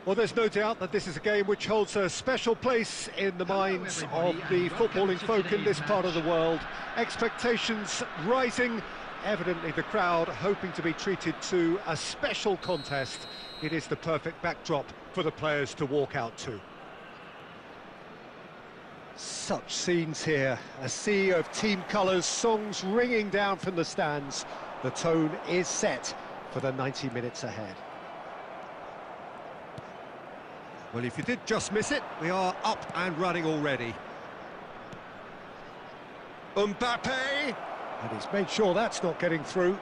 Well, there's no doubt that this is a game which holds a special place in the minds of the footballing folk in this part of the world. Expectations rising, evidently the crowd hoping to be treated to a special contest. It is the perfect backdrop for the players to walk out to. Such scenes here, a sea of team colours, songs ringing down from the stands. The tone is set for the 90 minutes ahead. Well, if you did just miss it, we are up and running already. Mbappe! And he's made sure that's not getting through.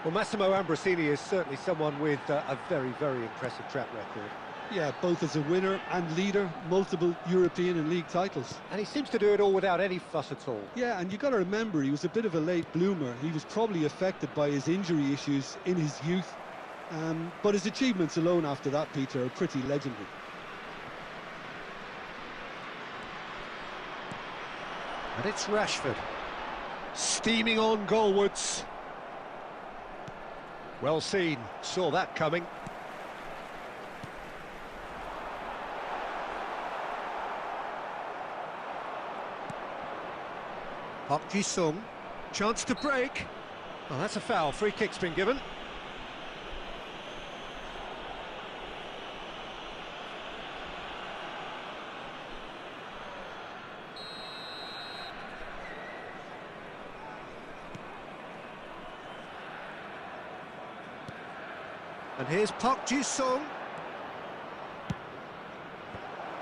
Well, Massimo Ambrosini is certainly someone with a very, very impressive track record. Yeah, both as a winner and leader, multiple European and league titles. And he seems to do it all without any fuss at all. Yeah, and you got to remember, he was a bit of a late bloomer. He was probably affected by his injury issues in his youth. But his achievements alone after that, Peter, are pretty legendary. And it's Rashford, steaming on goalwards. Well seen, saw that coming. Park Ji-sung, chance to break. Well, that's a foul, free kick's been given. And here's Park Ji-sung.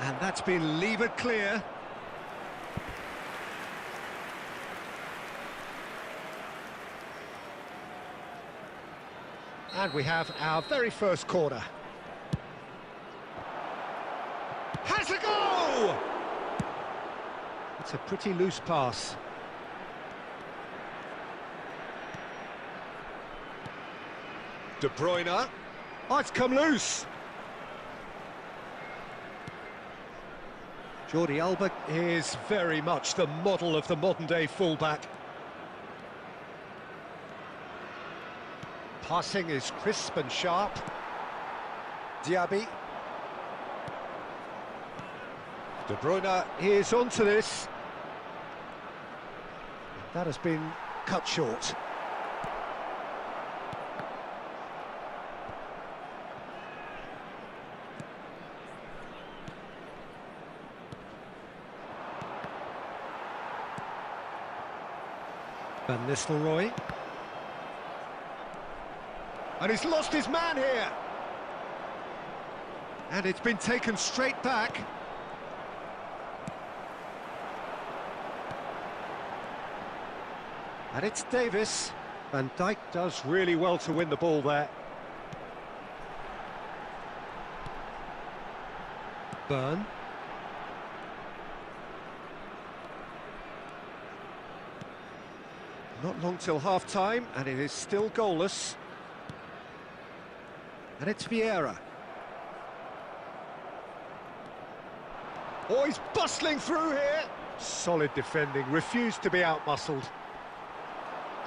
And that's been levered clear. And we have our very first corner. Has a go! It's a pretty loose pass. De Bruyne. Oh, it's come loose. Jordi Alba is very much the model of the modern-day fullback. Passing is crisp and sharp. Diaby. De Bruyne is onto this. That has been cut short. Van Nistelrooy. And he's lost his man here. And it's been taken straight back. And it's Davis. Van Dijk does really well to win the ball there. Burn. Not long till half-time, and it is still goalless. And it's Vieira. Oh, he's bustling through here. Solid defending, refused to be out-muscled.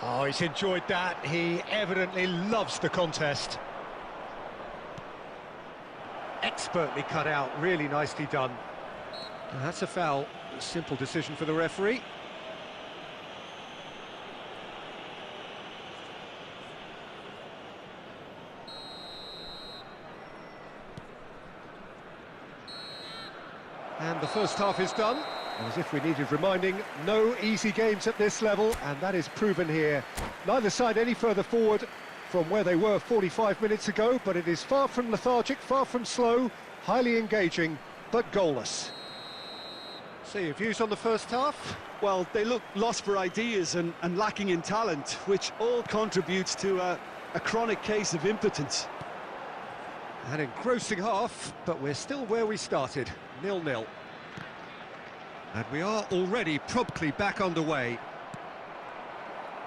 Oh, he's enjoyed that. He evidently loves the contest. Expertly cut out, really nicely done. And that's a foul. A simple decision for the referee. And the first half is done. And as if we needed reminding, no easy games at this level, and that is proven here. Neither side any further forward from where they were 45 minutes ago, but it is far from lethargic, far from slow, highly engaging, but goalless. So your views on the first half? Well, they look lost for ideas and lacking in talent, which all contributes to a chronic case of impotence. An engrossing half, but we're still where we started, 0-0. And we are already promptly back underway.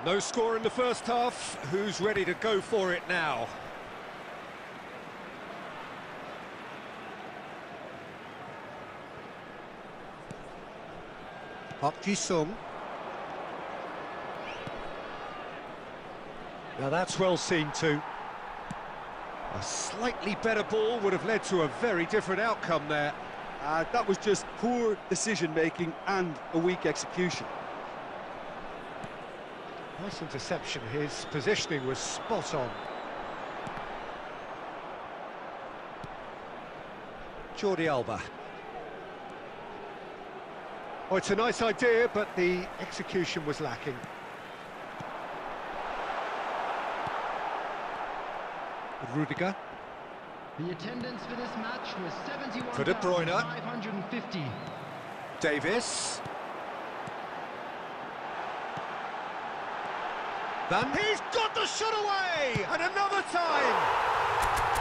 No score in the first half. Who's ready to go for it now? Park Ji-sung. Now that's well seen too. A slightly better ball would have led to a very different outcome there. That was just poor decision-making and a weak execution. Nice interception. His positioning was spot on. Jordi Alba. Oh, it's a nice idea, but the execution was lacking. Rudiger. The attendance for this match was For De Bruyne. 71,550. Davis. He's got the shot away! And another time!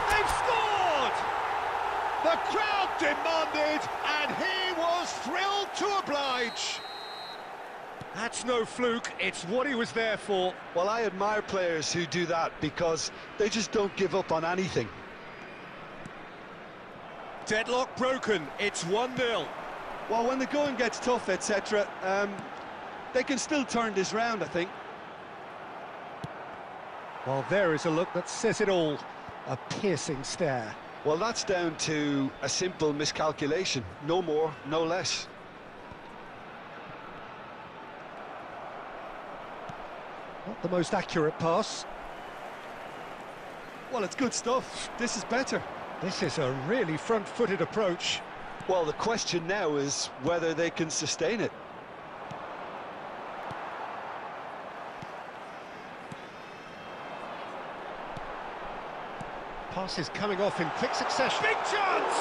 They've scored! The crowd demanded, and he was thrilled to oblige. That's no fluke, it's what he was there for. Well, I admire players who do that because they just don't give up on anything. Deadlock broken, it's 1-0. Well, when the going gets tough, etc., they can still turn this round, I think. Well, there is a look that says it all. A piercing stare. Well, that's down to a simple miscalculation. No more, no less. Not the most accurate pass. Well, it's good stuff. This is better. This is a really front-footed approach. Well, the question now is whether they can sustain it. Pass is coming off in quick succession. Big chance!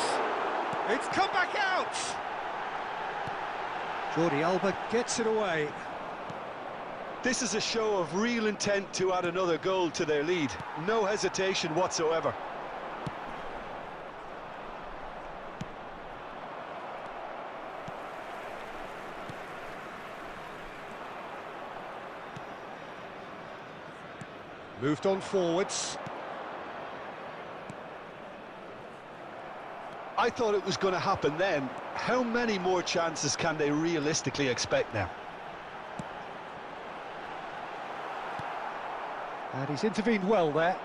It's come back out! Jordi Alba gets it away. This is a show of real intent to add another goal to their lead. No hesitation whatsoever. Moved on forwards. I thought it was going to happen then. How many more chances can they realistically expect now? And he's intervened well there.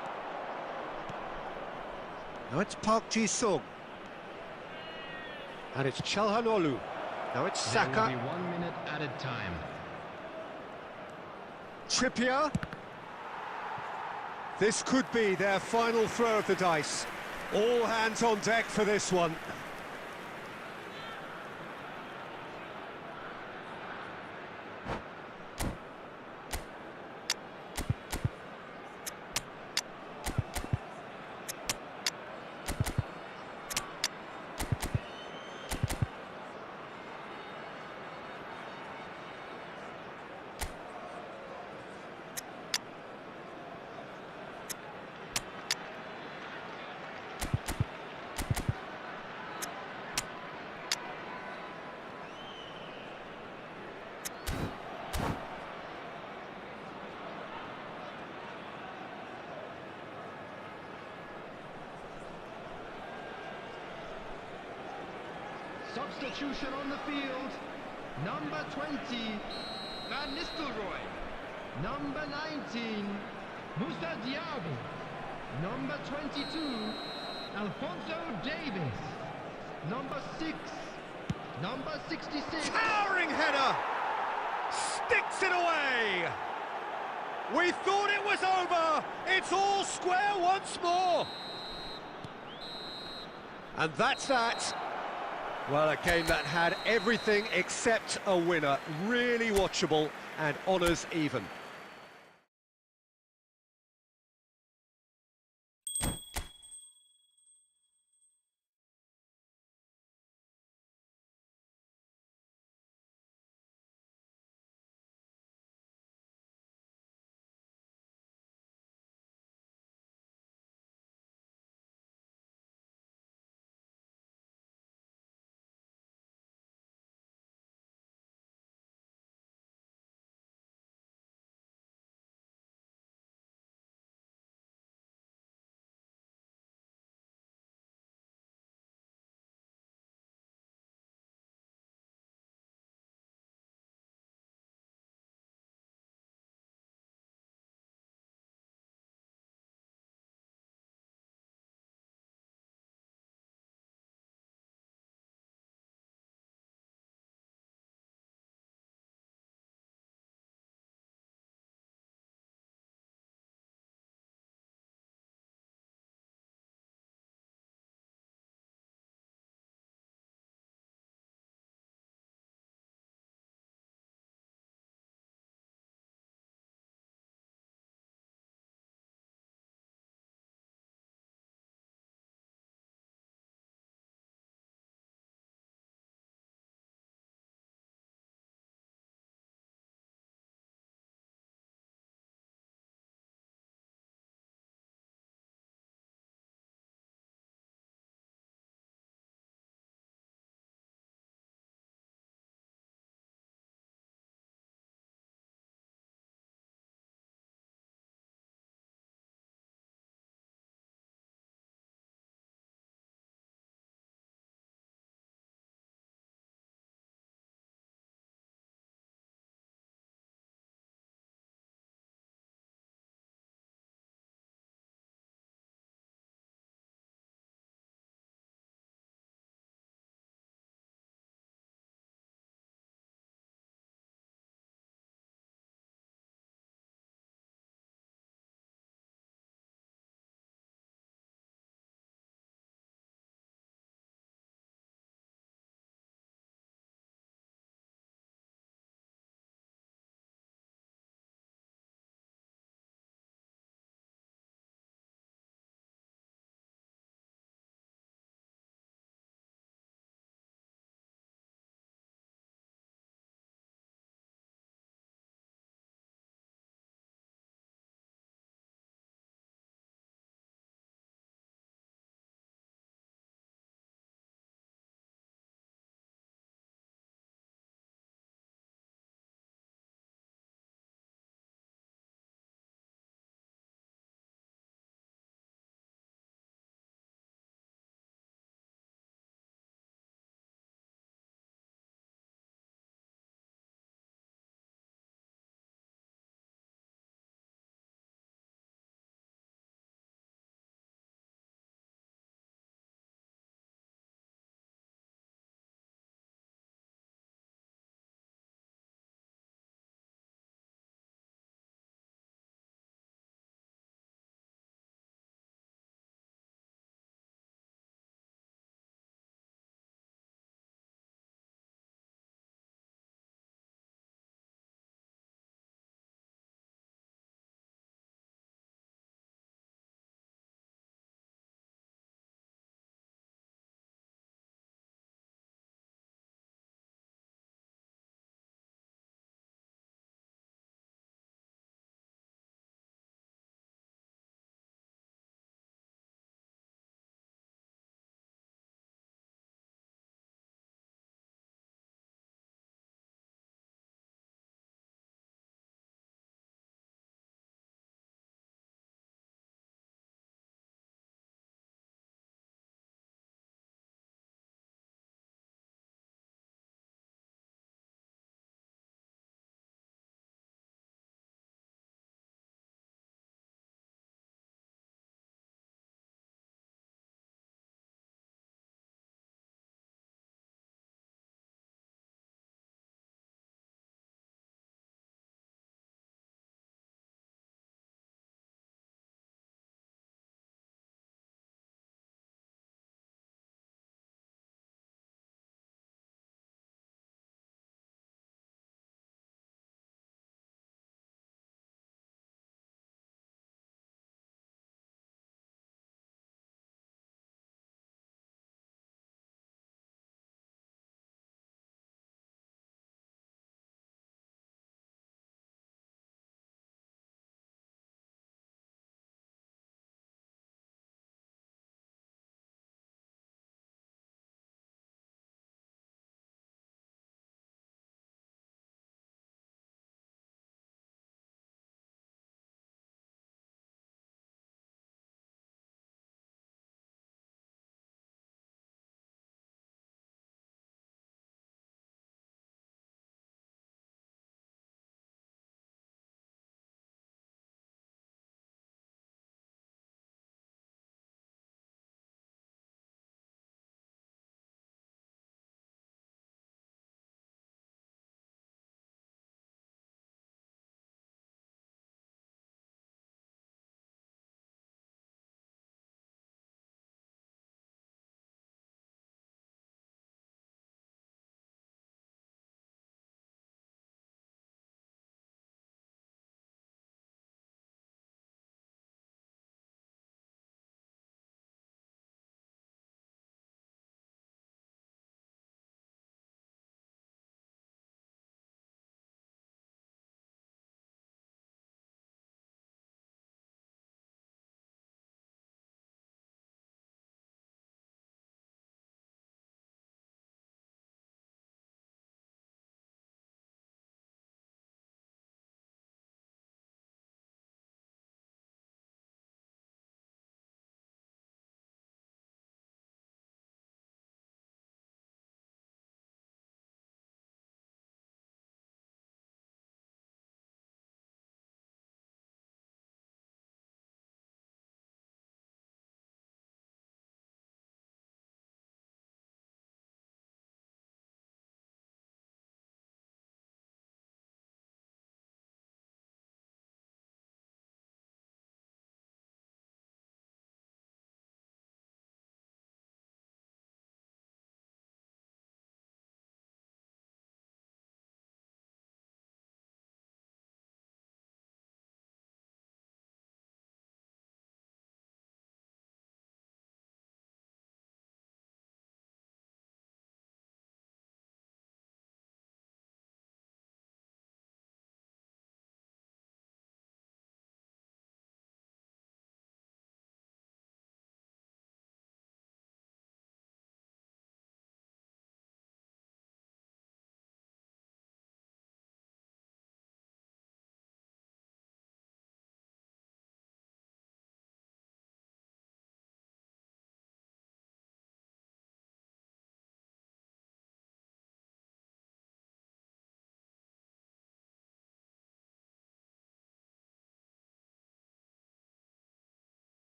Now it's Park Ji-sung. And it's Çalhanoğlu. Now it's Saka. There will be 1 minute added time. Trippier. This could be their final throw of the dice. All hands on deck for this one. Substitution on the field. Number 20, Van Nistelrooy. Number 19, Moussa Diaby. Number 22, Alphonso Davis. Number 6, number 66. Towering header! Sticks it away! We thought it was over! It's all square once more! And that's that. Well, a game that had everything except a winner. Really watchable and honours even.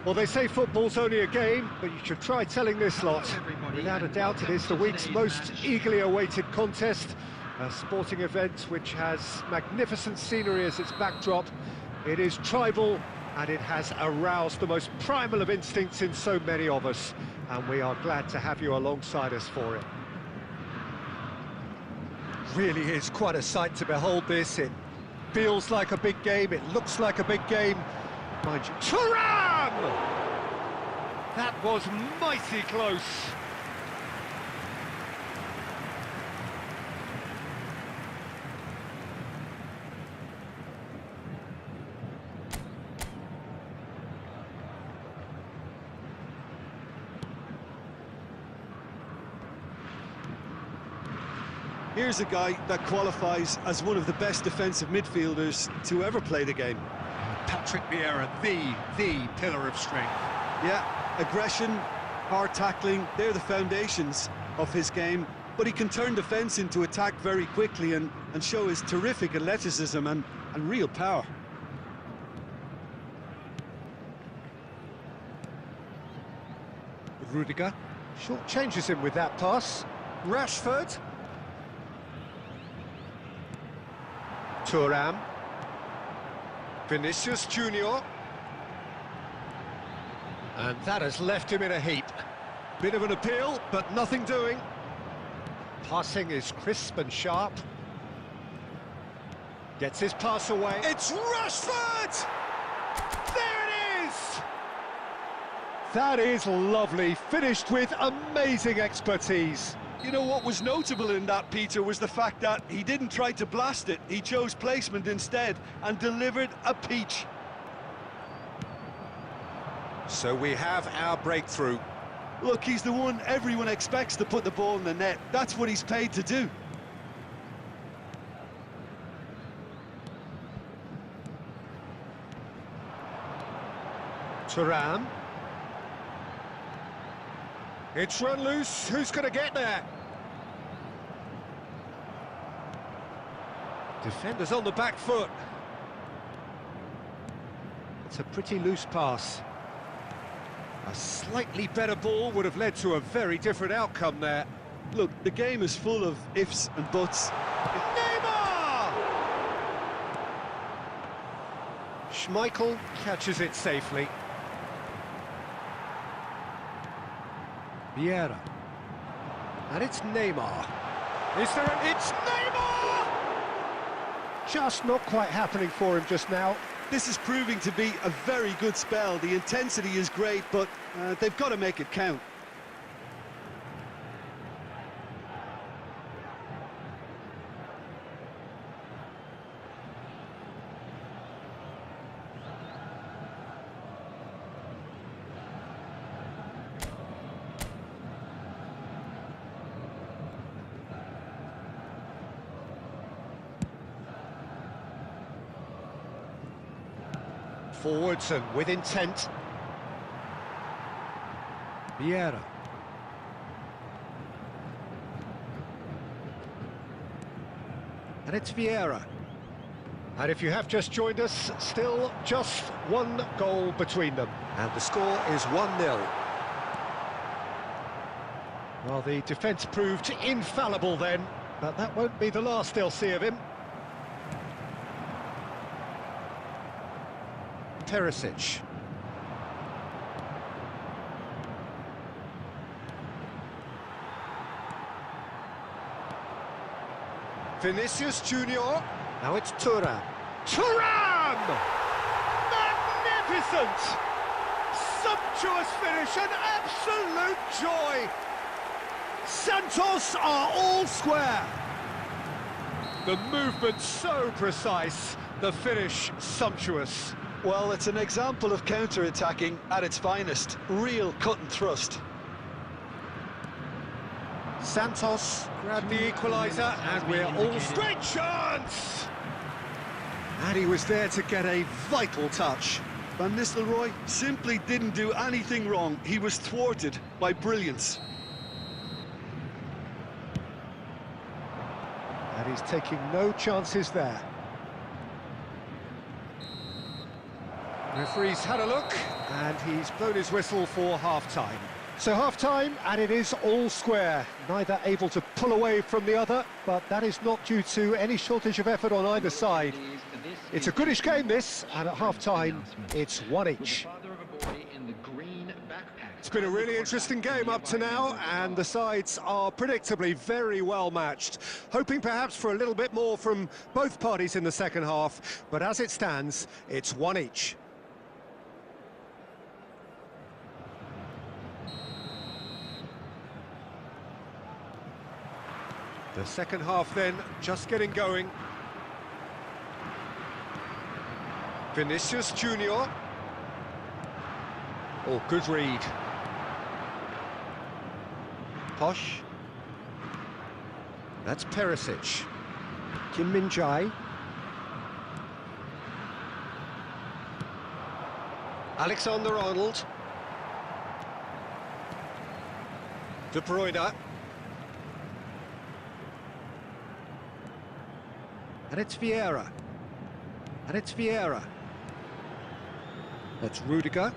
Well, they say football's only a game, but you should try telling this lot. Without a doubt, it is the week's most eagerly awaited contest. A sporting event which has magnificent scenery as its backdrop. It is tribal, and it has aroused the most primal of instincts in so many of us. And we are glad to have you alongside us for it. Really is quite a sight to behold this. It feels like a big game, it looks like a big game. Mind you, Thuram! That was mighty close. Here's a guy that qualifies as one of the best defensive midfielders to ever play the game. Patrick Vieira, the pillar of strength. Yeah, aggression, hard tackling, they're the foundations of his game, but he can turn defence into attack very quickly and show his terrific athleticism and real power. Rudiger short changes him with that pass. Rashford. Thuram. Vinicius Junior. And that has left him in a heap. Bit of an appeal, but nothing doing. Passing is crisp and sharp. Gets his pass away. It's Rashford! There it is! That is lovely, finished with amazing expertise. You know what was notable in that, Peter, was the fact that he didn't try to blast it. He chose placement instead and delivered a peach. So we have our breakthrough. Look, he's the one everyone expects to put the ball in the net. That's what he's paid to do. Thuram. It's run loose. Who's going to get there? Defenders on the back foot. It's a pretty loose pass. A slightly better ball would have led to a very different outcome there. Look, the game is full of ifs and buts. Neymar! Schmeichel catches it safely. Vieira. And it's Neymar. It's Neymar! Just not quite happening for him just now. This is proving to be a very good spell. The intensity is great, but they've got to make it count. Forwards and with intent. Vieira. And it's Vieira. And if you have just joined us, still just one goal between them. And the score is 1-0. Well, the defence proved infallible then, but that won't be the last they'll see of him. Perisic. Vinicius Junior. Now it's Thuram. Thuram! Magnificent! Sumptuous finish, an absolute joy! Santos are all square. The movement so precise, the finish sumptuous. Well, it's an example of counter-attacking at its finest. Real cut and thrust. Santos grabbed the equaliser, and we're all... Great chance! And he was there to get a vital touch. Van Nistelrooy simply didn't do anything wrong. He was thwarted by brilliance. And he's taking no chances there. Referee's had a look, And he's blown his whistle for half-time. So half-time, and it is all square. Neither able to pull away from the other, but that is not due to any shortage of effort on either side. It's a goodish game, this, and at half-time, it's one each. It's been a really interesting game up to now, and the sides are predictably very well matched. Hoping perhaps for a little bit more from both parties in the second half, but as it stands, it's one each. The second half then, just getting going. Vinicius Junior. Oh, good read. Posh. That's Perisic. Kim Min-jae. Alexander-Arnold. De Bruyne. And it's Vieira. And it's Vieira. That's Rudiger.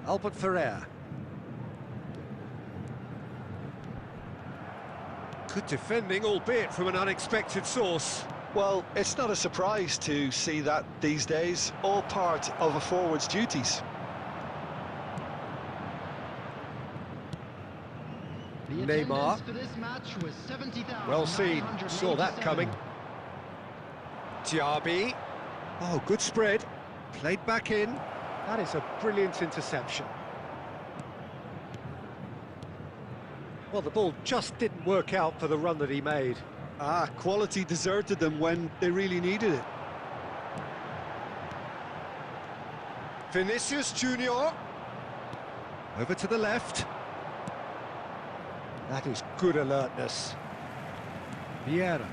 Albert Ferrer. Good defending, albeit from an unexpected source. Well, it's not a surprise to see that these days, all part of a forward's duties. Neymar. For this match was 70,000. Well seen, saw that coming. Diaby. Oh, good spread. Played back in. That is a brilliant interception. Well, the ball just didn't work out for the run that he made. Quality deserted them when they really needed it. Vinicius Junior. Over to the left. That is good alertness. Vieira.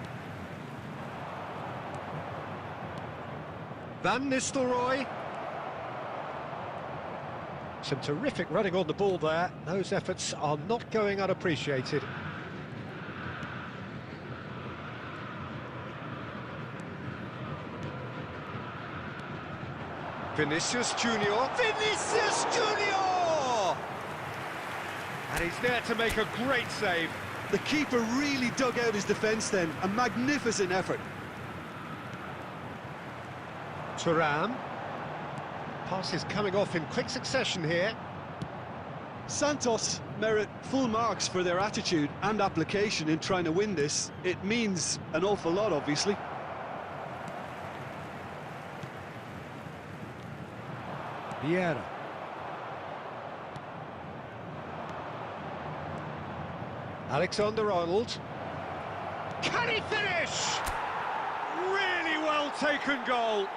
Van Nistelrooy. Some terrific running on the ball there. Those efforts are not going unappreciated. Vinicius Junior. Vinicius Junior! And he's there to make a great save. The keeper really dug out his defence then. A magnificent effort. Thuram. Passes coming off in quick succession here. Santos merit full marks for their attitude and application in trying to win this. It means an awful lot, obviously. Vieira. Alexander-Arnold. Can he finish? Really well taken goal.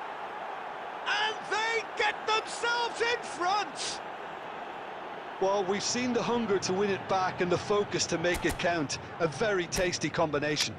And they get themselves in front. Well, we've seen the hunger to win it back and the focus to make it count. A very tasty combination.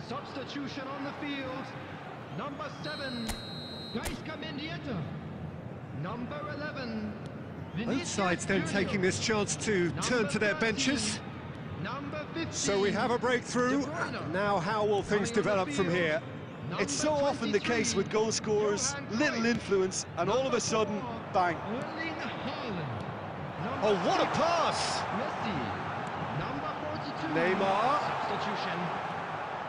Substitution on the field. Number 7, Gaisca Mendieta. Number 11, Both sides then taking this chance to turn to their benches. Number 15, So we have a breakthrough. Now how will things develop from here? It's so often the case with goal scorers, little influence, and all of a sudden, bang. Erling Haaland. Oh, what a pass! Messi. Number 42. Neymar. Substitution.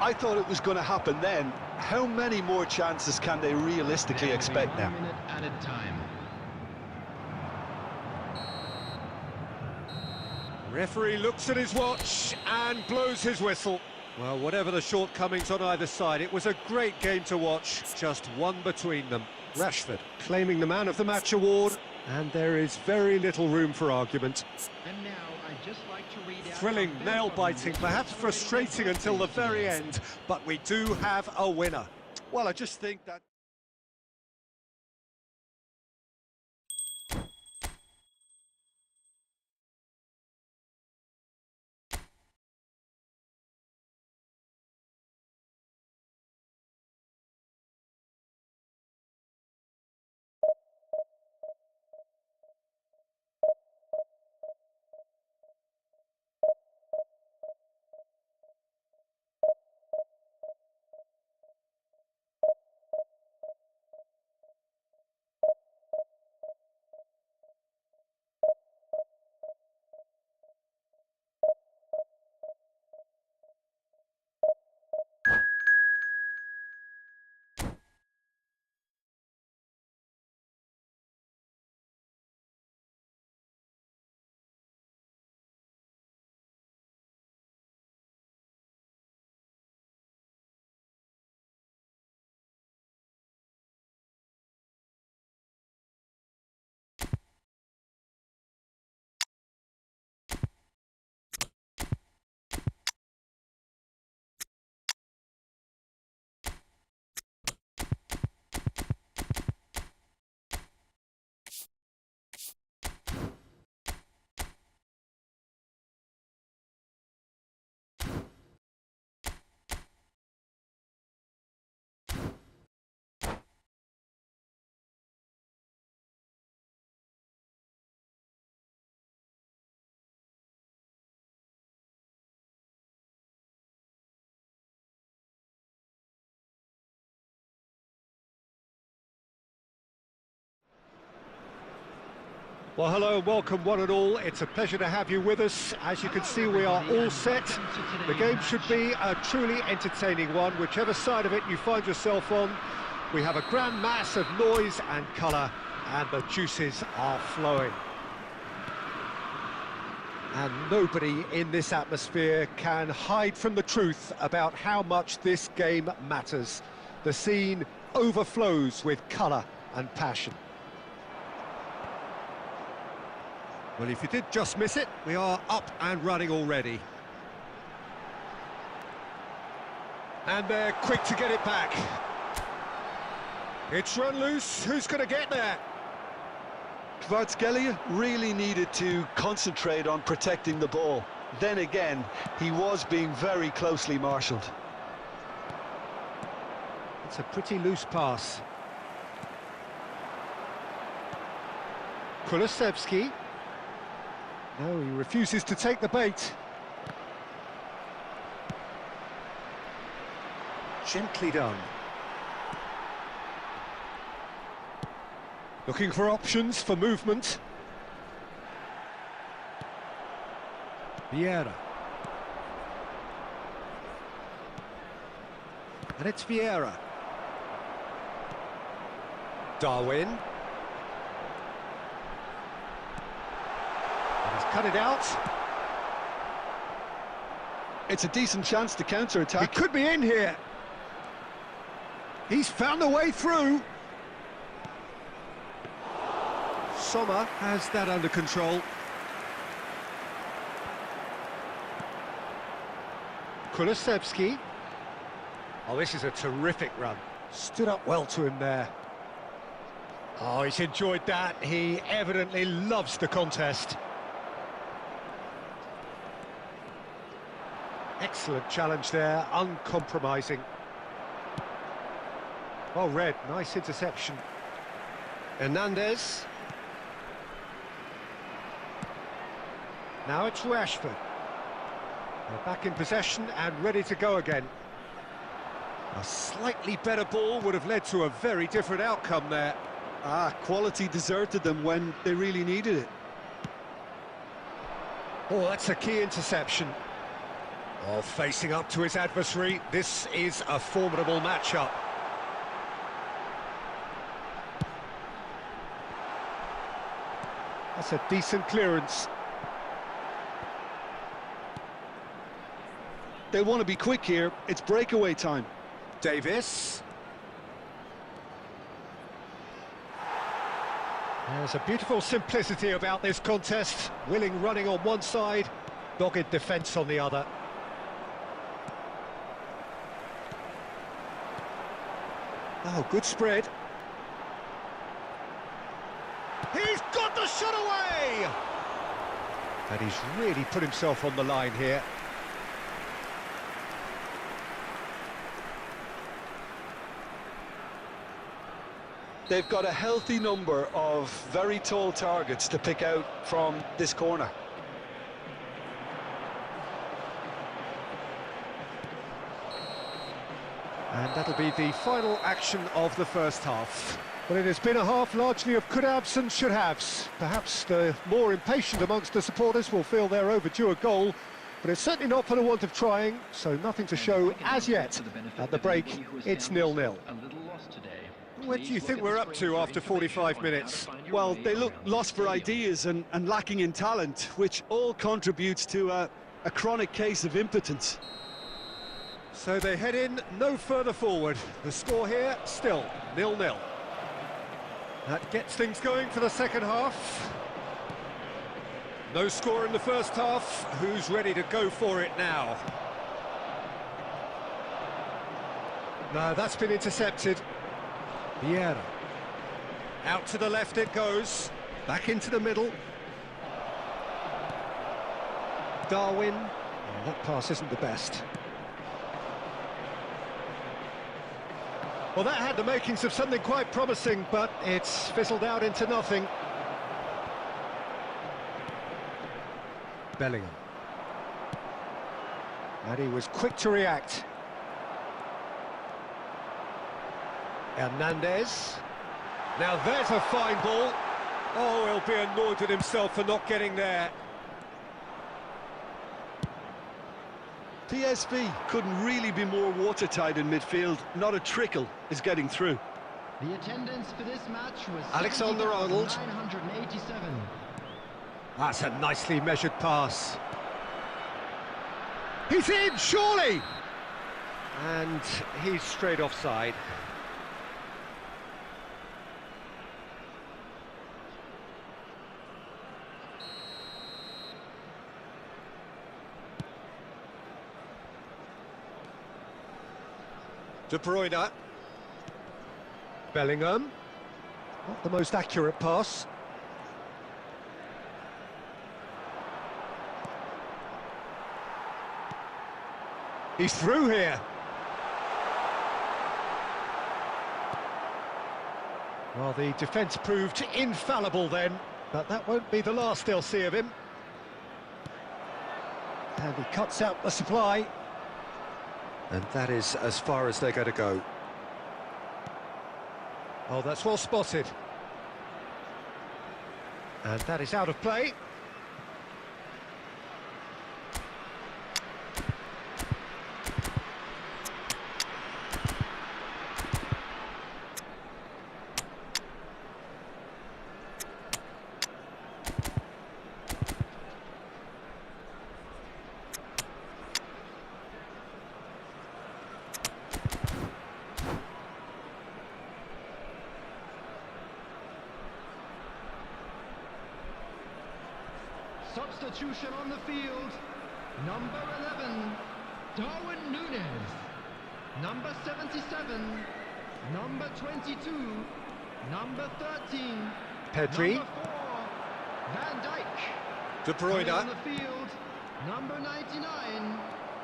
I thought it was going to happen then. How many more chances can they realistically expect now? 1 minute at a time. Referee looks at his watch and blows his whistle. Well, whatever the shortcomings on either side, it was a great game to watch, just one between them. Rashford claiming the Man of the Match award, and there is very little room for argument. And now I'd just like to read out Thrilling, our nail-biting, perhaps frustrating until the very end, but we do have a winner. Well, I just think that... Well, hello and welcome one and all. It's a pleasure to have you with us. As you can see, we are all set. The game should be a truly entertaining one, whichever side of it you find yourself on. We have a grand mass of noise and colour, and the juices are flowing. And nobody in this atmosphere can hide from the truth about how much this game matters. The scene overflows with colour and passion. Well, if you did just miss it, we are up and running already. And they're quick to get it back. It's run loose. Who's going to get there? Kvaratskhelia really needed to concentrate on protecting the ball. Then again, he was being very closely marshalled. It's a pretty loose pass. Kulusevski. No, he refuses to take the bait. Gently done. Looking for options for movement. Vieira. And it's Vieira. Darwin. He's cut it out. It's a decent chance to counter-attack. He could be in here. He's found a way through. Sommer has that under control. Kulusevski. Oh, this is a terrific run. Stood up well to him there. Oh, he's enjoyed that. He evidently loves the contest. Excellent challenge there, uncompromising. Well read, nice interception. Hernandez. Now it's Rashford. They're back in possession and ready to go again. A slightly better ball would have led to a very different outcome there. Quality deserted them when they really needed it. Oh, that's a key interception. Well, facing up to his adversary, this is a formidable matchup. That's a decent clearance. They want to be quick here. It's breakaway time. Davis. There's a beautiful simplicity about this contest. Willing running on one side, dogged defence on the other. Oh, good spread. He's got the shot away! And he's really put himself on the line here. They've got a healthy number of very tall targets to pick out from this corner. And that'll be the final action of the first half. Well, it has been a half largely of could-haves and should-haves. Perhaps the more impatient amongst the supporters will feel they're overdue a goal, but it's certainly not for the want of trying, so nothing to show as yet. At the break, it's 0-0. What do you think we're up to after 45 minutes? Well, they look lost for ideas and lacking in talent, which all contributes to a chronic case of impotence. So they head in no further forward. The score here, still 0-0. That gets things going for the second half. No score in the first half. Who's ready to go for it now? No, that's been intercepted. Vieira. Out to the left it goes. Back into the middle. Darwin. Oh, that pass isn't the best. Well, that had the makings of something quite promising, but it's fizzled out into nothing. Bellingham. And he was quick to react. Hernandez. Now there's a fine ball. Oh, he'll be annoyed with himself for not getting there. PSV couldn't really be more watertight in midfield. Not a trickle is getting through. The attendance for this match was Alexander-Arnold. 987. That's a nicely measured pass. He's in, surely! And he's straight offside. De Bruyne. Bellingham. Not the most accurate pass. He's through here. Well, the defence proved infallible then, but that won't be the last they'll see of him. And he cuts out the supply. And that is as far as they're going to go. Oh, that's well spotted. And that is out of play. Substitution on the field. Number 11, Darwin Núñez. Number 77, number 22, number 13, Pedri. number 4, Van Dijk. De Bruyne. On the field, number 99,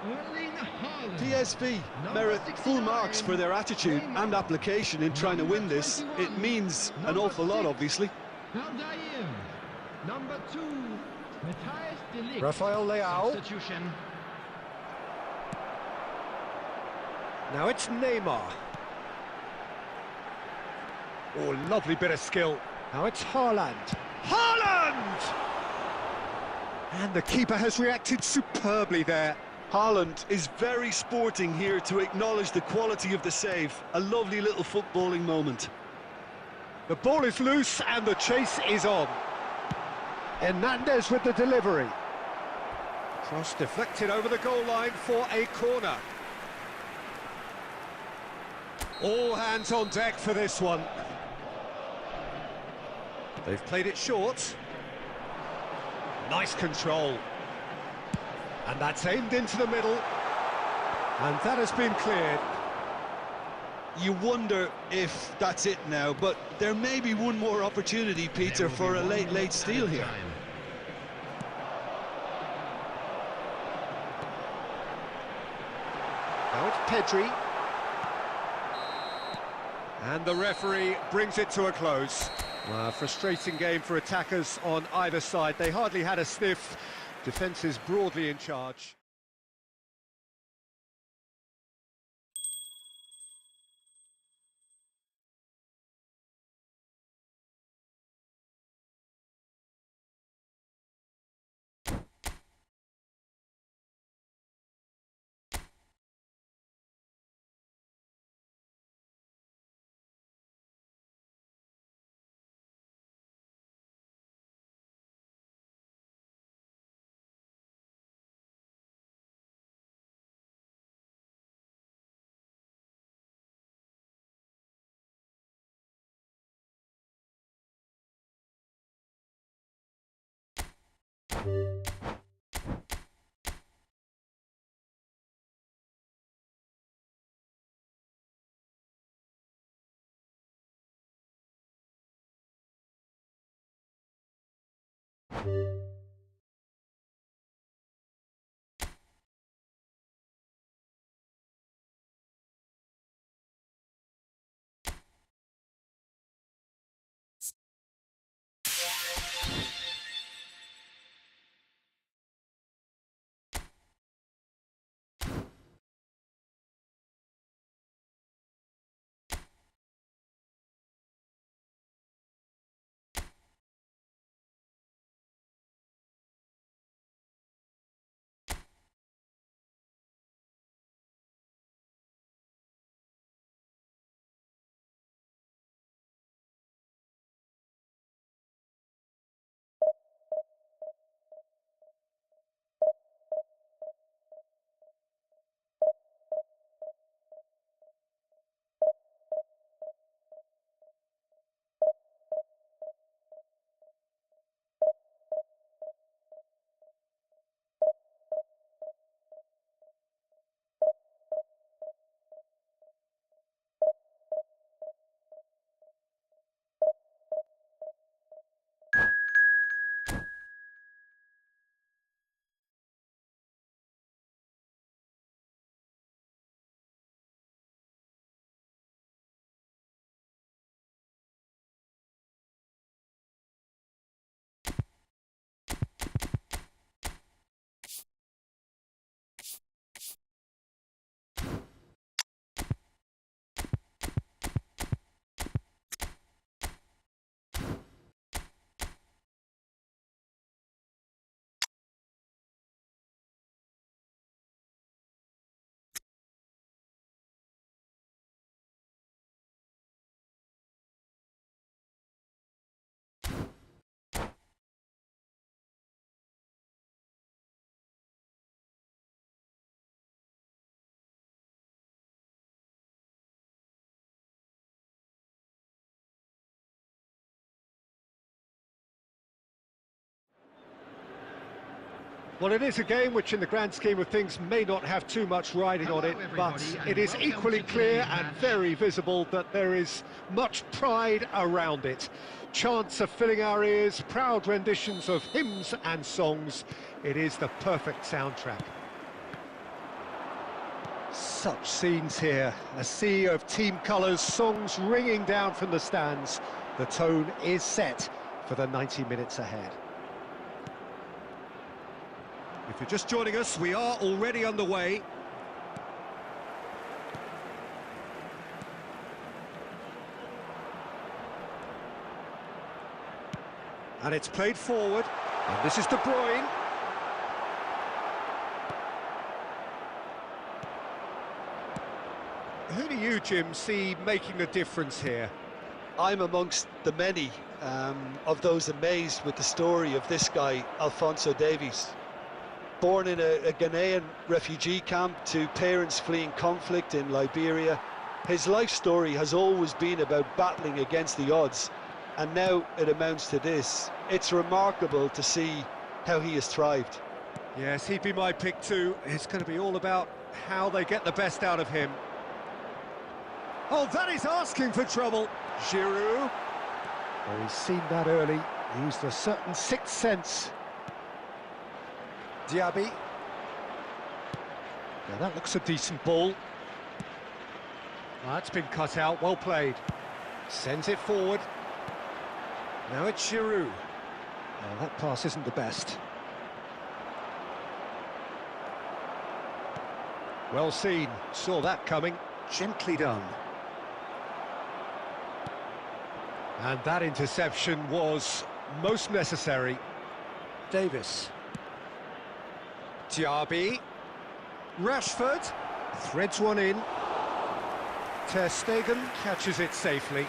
Erling Haaland. PSV merit full marks for their attitude and application in trying to win this. It means an awful lot, obviously. Number 2, Matthias de Ligt. Rafael Leao. Substitution. Now it's Neymar. Oh, lovely bit of skill. Now it's Haaland. Haaland! And the keeper has reacted superbly there. Haaland is very sporting here to acknowledge the quality of the save. A lovely little footballing moment. The ball is loose and the chase is on. Hernandez with the delivery. Cross deflected over the goal line for a corner. All hands on deck for this one. They've played it short. Nice control. And that's aimed into the middle. And that has been cleared. You wonder if that's it now, but there may be one more opportunity, Peter, for a late steal here. Now it's Pedri. And the referee brings it to a close. Frustrating game for attackers on either side. They hardly had a sniff. Defence is broadly in charge. Well, it is a game which, in the grand scheme of things, may not have too much riding on it, but it is equally clear and very visible that there is much pride around it. Chants are filling our ears, proud renditions of hymns and songs. It is the perfect soundtrack. Such scenes here, a sea of team colours, songs ringing down from the stands. The tone is set for the 90 minutes ahead. If you're just joining us, we are already underway. And it's played forward, and this is De Bruyne. you, Jim, see making the difference here? I'm amongst the many of those amazed with the story of this guy, Alphonso Davies. Born in a Ghanaian refugee camp to parents fleeing conflict in Liberia, his life story has always been about battling against the odds, and now it amounts to this. It's remarkable to see how he has thrived. Yes, he'd be my pick too. It's going to be all about how they get the best out of him. Oh, that is asking for trouble. Giroud. Oh, he's seen that early. He used a certain sixth sense. Diaby. Now that looks a decent ball. That's been cut out, well played. Sends it forward. Now it's Giroud. Well, that pass isn't the best. Well seen, saw that coming, gently done. And that interception was most necessary. Davis. Diaby. Rashford. Threads one in. Ter Stegen catches it safely.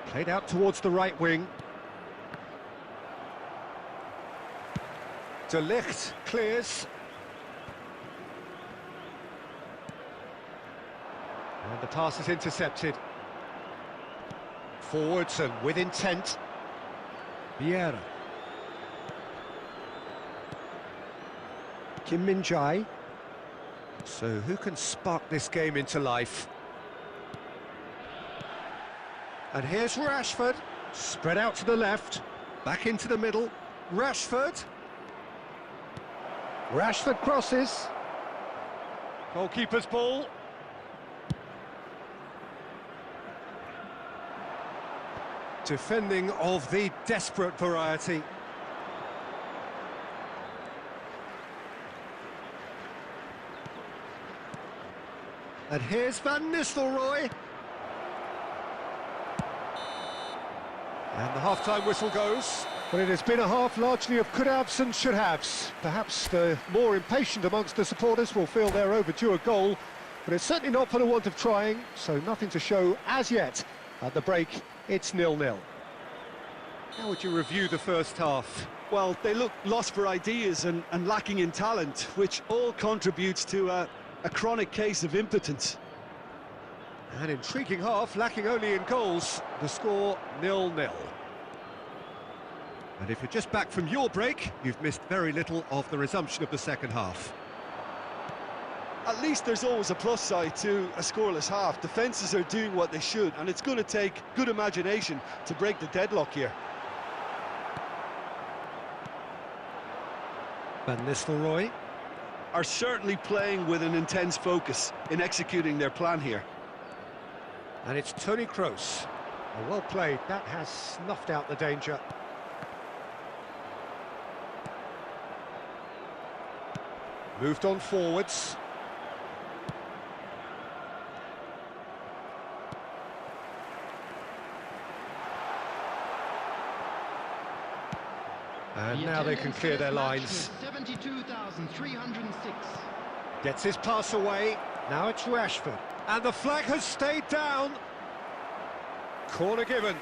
Played out towards the right wing. De Ligt clears. And the pass is intercepted. Forwards and with intent. Vieira. Kim Min-jae. So who can spark this game into life? And here's Rashford. Spread out to the left. Back into the middle. Rashford. Rashford crosses. Goalkeeper's ball. Defending of the desperate variety. And here's Van Nistelrooy. And the half-time whistle goes. Well, it has been a half largely of could-haves and should-haves. Perhaps the more impatient amongst the supporters will feel they're overdue a goal, but it's certainly not for the want of trying, so nothing to show as yet. At the break, it's 0-0. How would you review the first half? Well, they look lost for ideas and lacking in talent, which all contributes to a chronic case of impotence. An intriguing half, lacking only in goals. The score 0-0. And if you're just back from your break, you've missed very little of the resumption of the second half. At least there's always a plus side to a scoreless half. Defences are doing what they should, and it's going to take good imagination to break the deadlock here. Van Nistelrooy. Are certainly playing with an intense focus in executing their plan here. And it's Toni Kroos. Well played, that has snuffed out the danger. Moved on forwards. And now they can clear their lines. 72,306. Gets his pass away. Now it's Rashford. And the flag has stayed down. Corner given.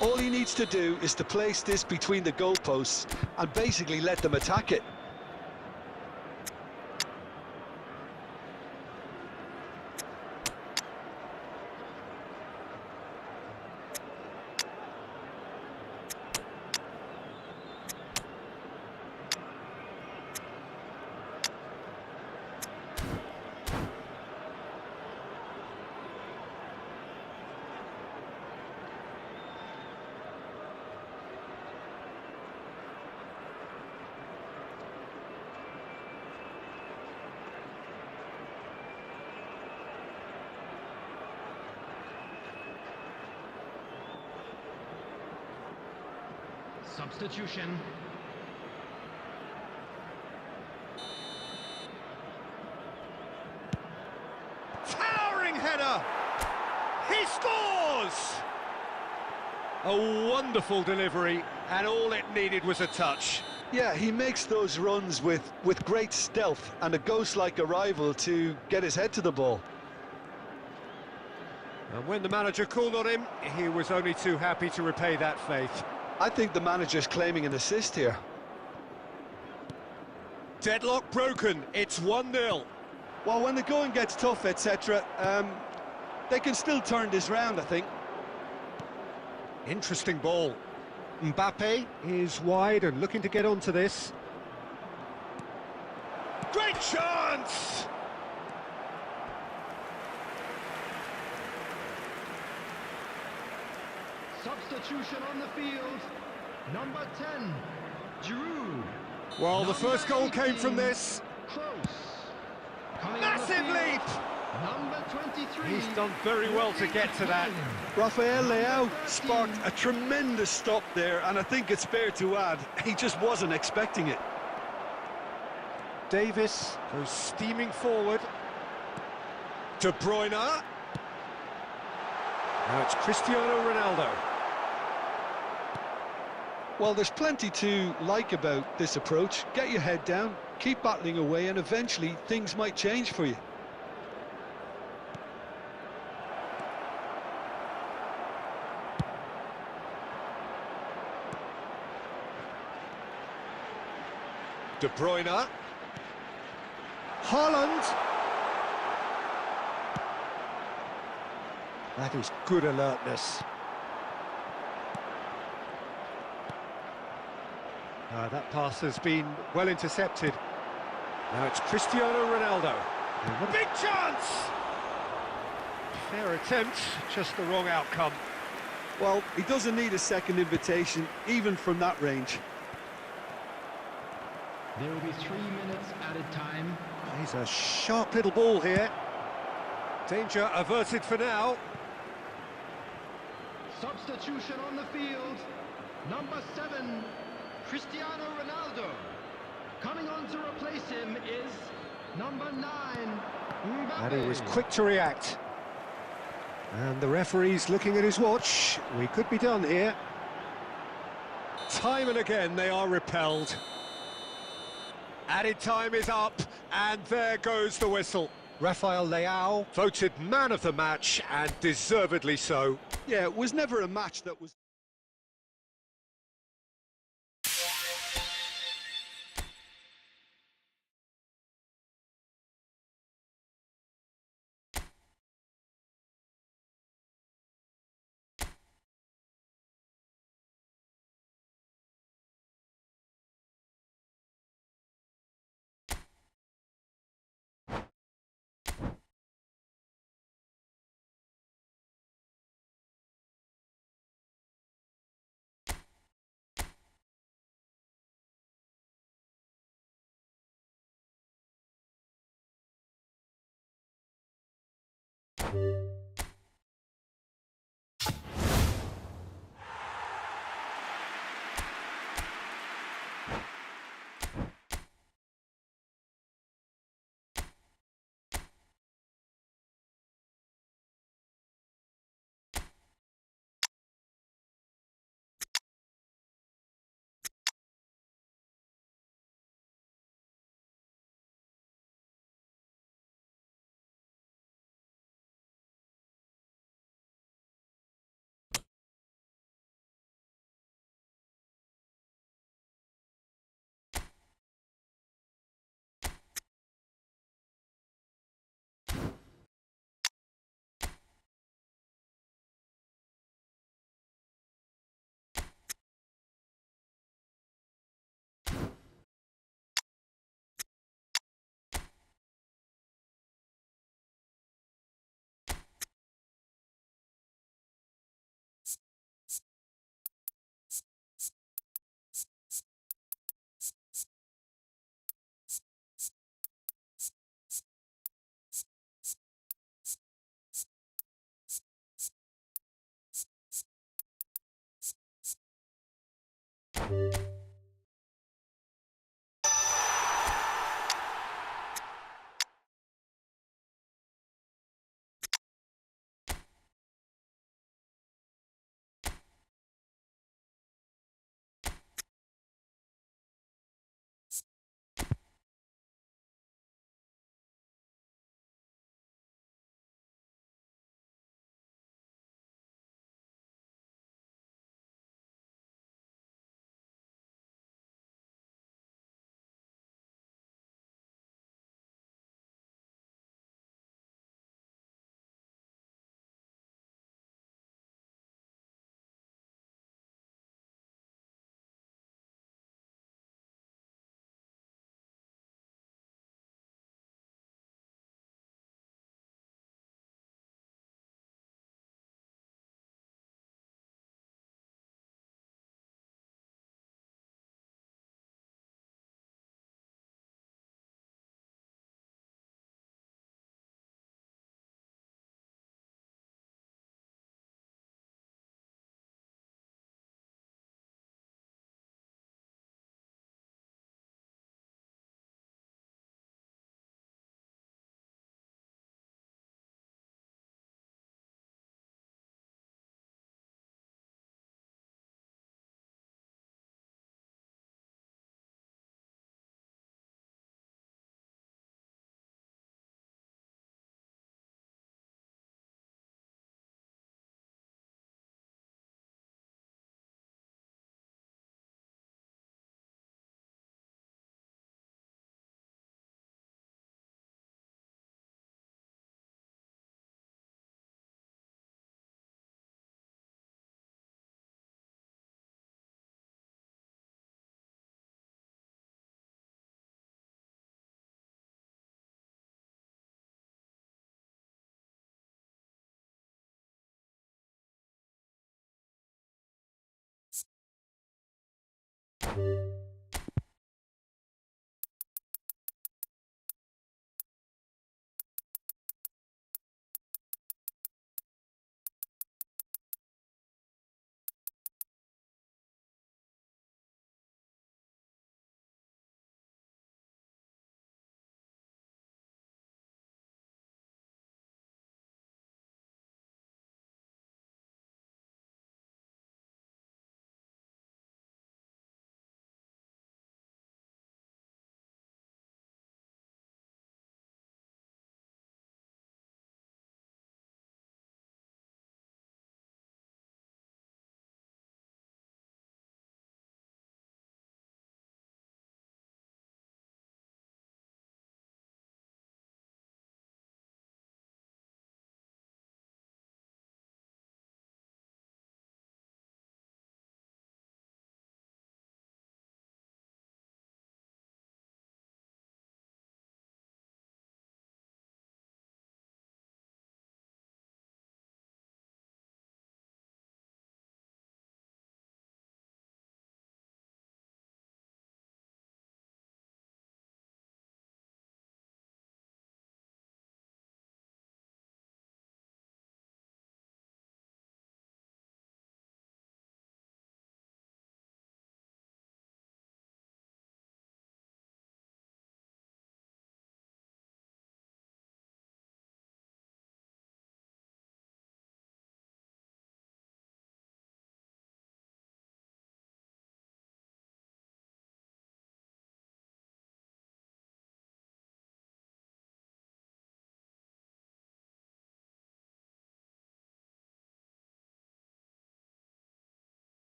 All he needs to do is to place this between the goalposts and basically let them attack it. Substitution. scores! A wonderful delivery, and all it needed was a touch. Yeah, he makes those runs with great stealth and a ghost-like arrival to get his head to the ball. And when the manager called on him, he was only too happy to repay that faith. I think the manager's claiming an assist here. Deadlock broken, it's 1-0. Well, when the going gets tough, etc., they can still turn this round, I think. Interesting ball. Mbappe is wide and looking to get onto this. Great chance! Substitution on the field. Number 10, Giroud. Well, the first goal came 18, from this. Close. Coming Massive on the field, leap! Number 23. He's done very well to get to that. Rafael Leao sparked a tremendous stop there, and I think it's fair to add, he just wasn't expecting it. Davis goes steaming forward. De Bruyne. Now it's Cristiano Ronaldo. Well, there's plenty to like about this approach. Get your head down, keep battling away, and eventually things might change for you. De Bruyne. Haaland. That is good alertness. That pass has been well intercepted. Now it's Cristiano Ronaldo. Big chance! Fair attempt, just the wrong outcome. Well, he doesn't need a second invitation, even from that range. There will be 3 minutes added time. He's a sharp little ball here. Danger averted for now. Substitution on the field. Number 7, Cristiano Ronaldo. Coming on to replace him is number 9, Mbappe. And he was quick to react. And the referee's looking at his watch. We could be done here. Time and again they are repelled. Added time is up, and there goes the whistle. Rafael Leao voted man of the match, and deservedly so. Yeah, it was never a match that was...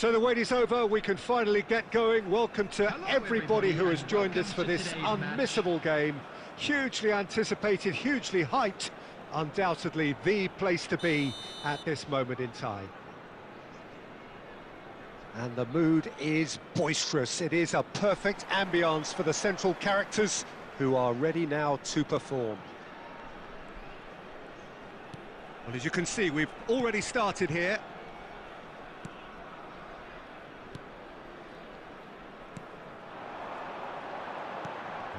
So the wait is over, we can finally get going. Welcome to everybody who has joined us for this unmissable game. Hugely anticipated, hugely hyped, undoubtedly the place to be at this moment in time. And the mood is boisterous. It is a perfect ambience for the central characters who are ready now to perform. Well, as you can see, we've already started here.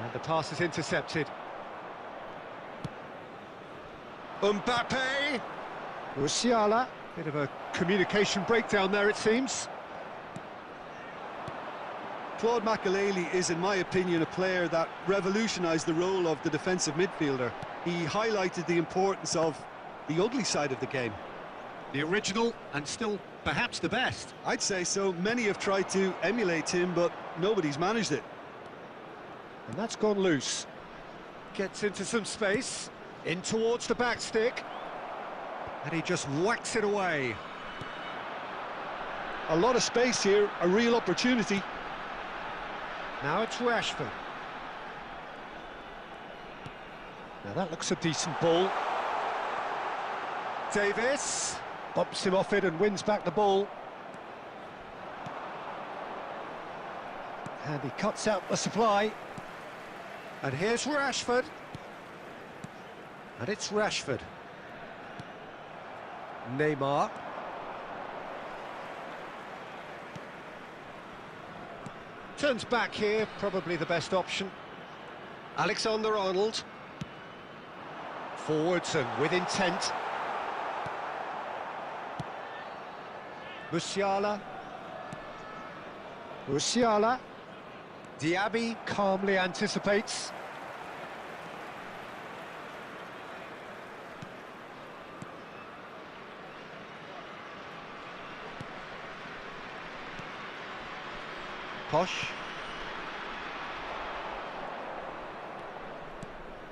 And the pass is intercepted. Mbappe! Musiala. Bit of a communication breakdown there, it seems. Claude Makelele is, in my opinion, a player that revolutionised the role of the defensive midfielder. He highlighted the importance of the ugly side of the game. The original, and still perhaps the best. I'd say so. Many have tried to emulate him, but nobody's managed it. And that's gone loose. Gets into some space, in towards the back stick. And he just whacks it away. A lot of space here, a real opportunity. Now it's Rashford. Now that looks a decent ball. Davis bumps him off it and wins back the ball. And he cuts out the supply. And here's Rashford. And it's Rashford. Neymar. Turns back here, probably the best option. Alexander-Arnold. Forwards and with intent. Musiala. Musiala. Diaby calmly anticipates. Posh.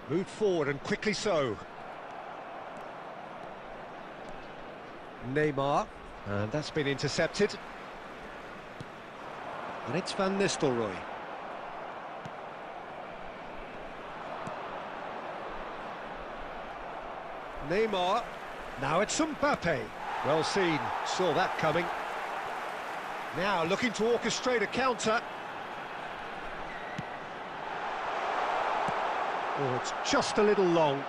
Moved forward and quickly so. Neymar. And that's been intercepted. And it's Van Nistelrooy. Neymar. Now it's Mbappe. Well seen. Saw that coming. Now looking to orchestrate a counter. Oh, it's just a little long.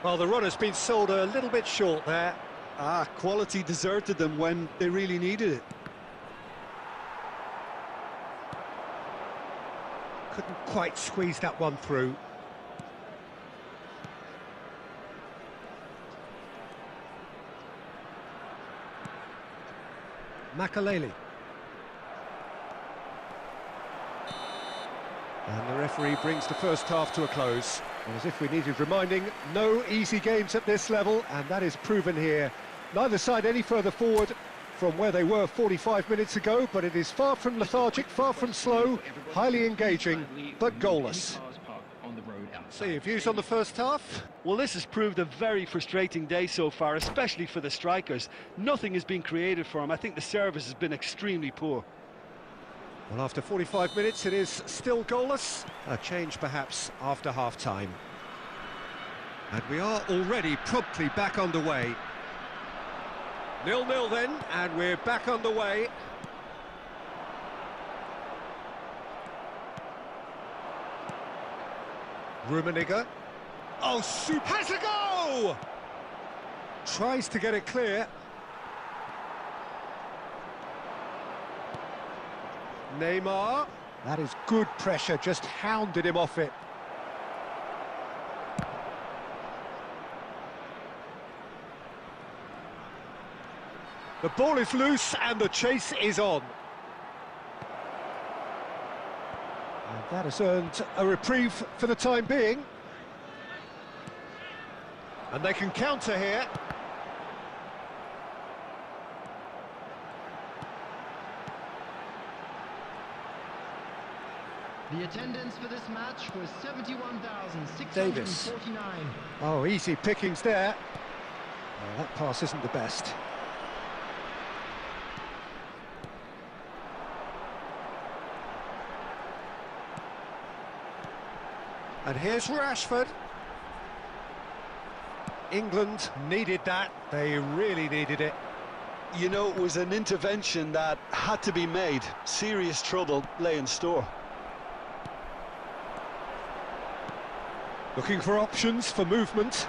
Well, the runner's been sold a little bit short there. Quality deserted them when they really needed it. Couldn't quite squeeze that one through. Makelele. And the referee brings the first half to a close. And as if we needed reminding, no easy games at this level, and that is proven here. Neither side any further forward from where they were 45 minutes ago, but it is far from lethargic, far from slow, highly engaging, but goalless. So your views on the first half? Well, this has proved a very frustrating day so far, especially for the strikers. Nothing has been created for them. I think the service has been extremely poor. Well, after 45 minutes, it is still goalless. A change, perhaps, after half-time. And we are already promptly back underway. 0-0 then, and we're back underway. Rummenigge. Oh, super! Has a go! Tries to get it clear. Neymar. That is good pressure, just hounded him off it. The ball is loose and the chase is on. And that has earned a reprieve for the time being. And they can counter here. The attendance for this match was 71,649. Oh, easy pickings there. Oh, that pass isn't the best. And here's Rashford. England needed that. They really needed it. You know, it was an intervention that had to be made. Serious trouble lay in store. Looking for options for movement.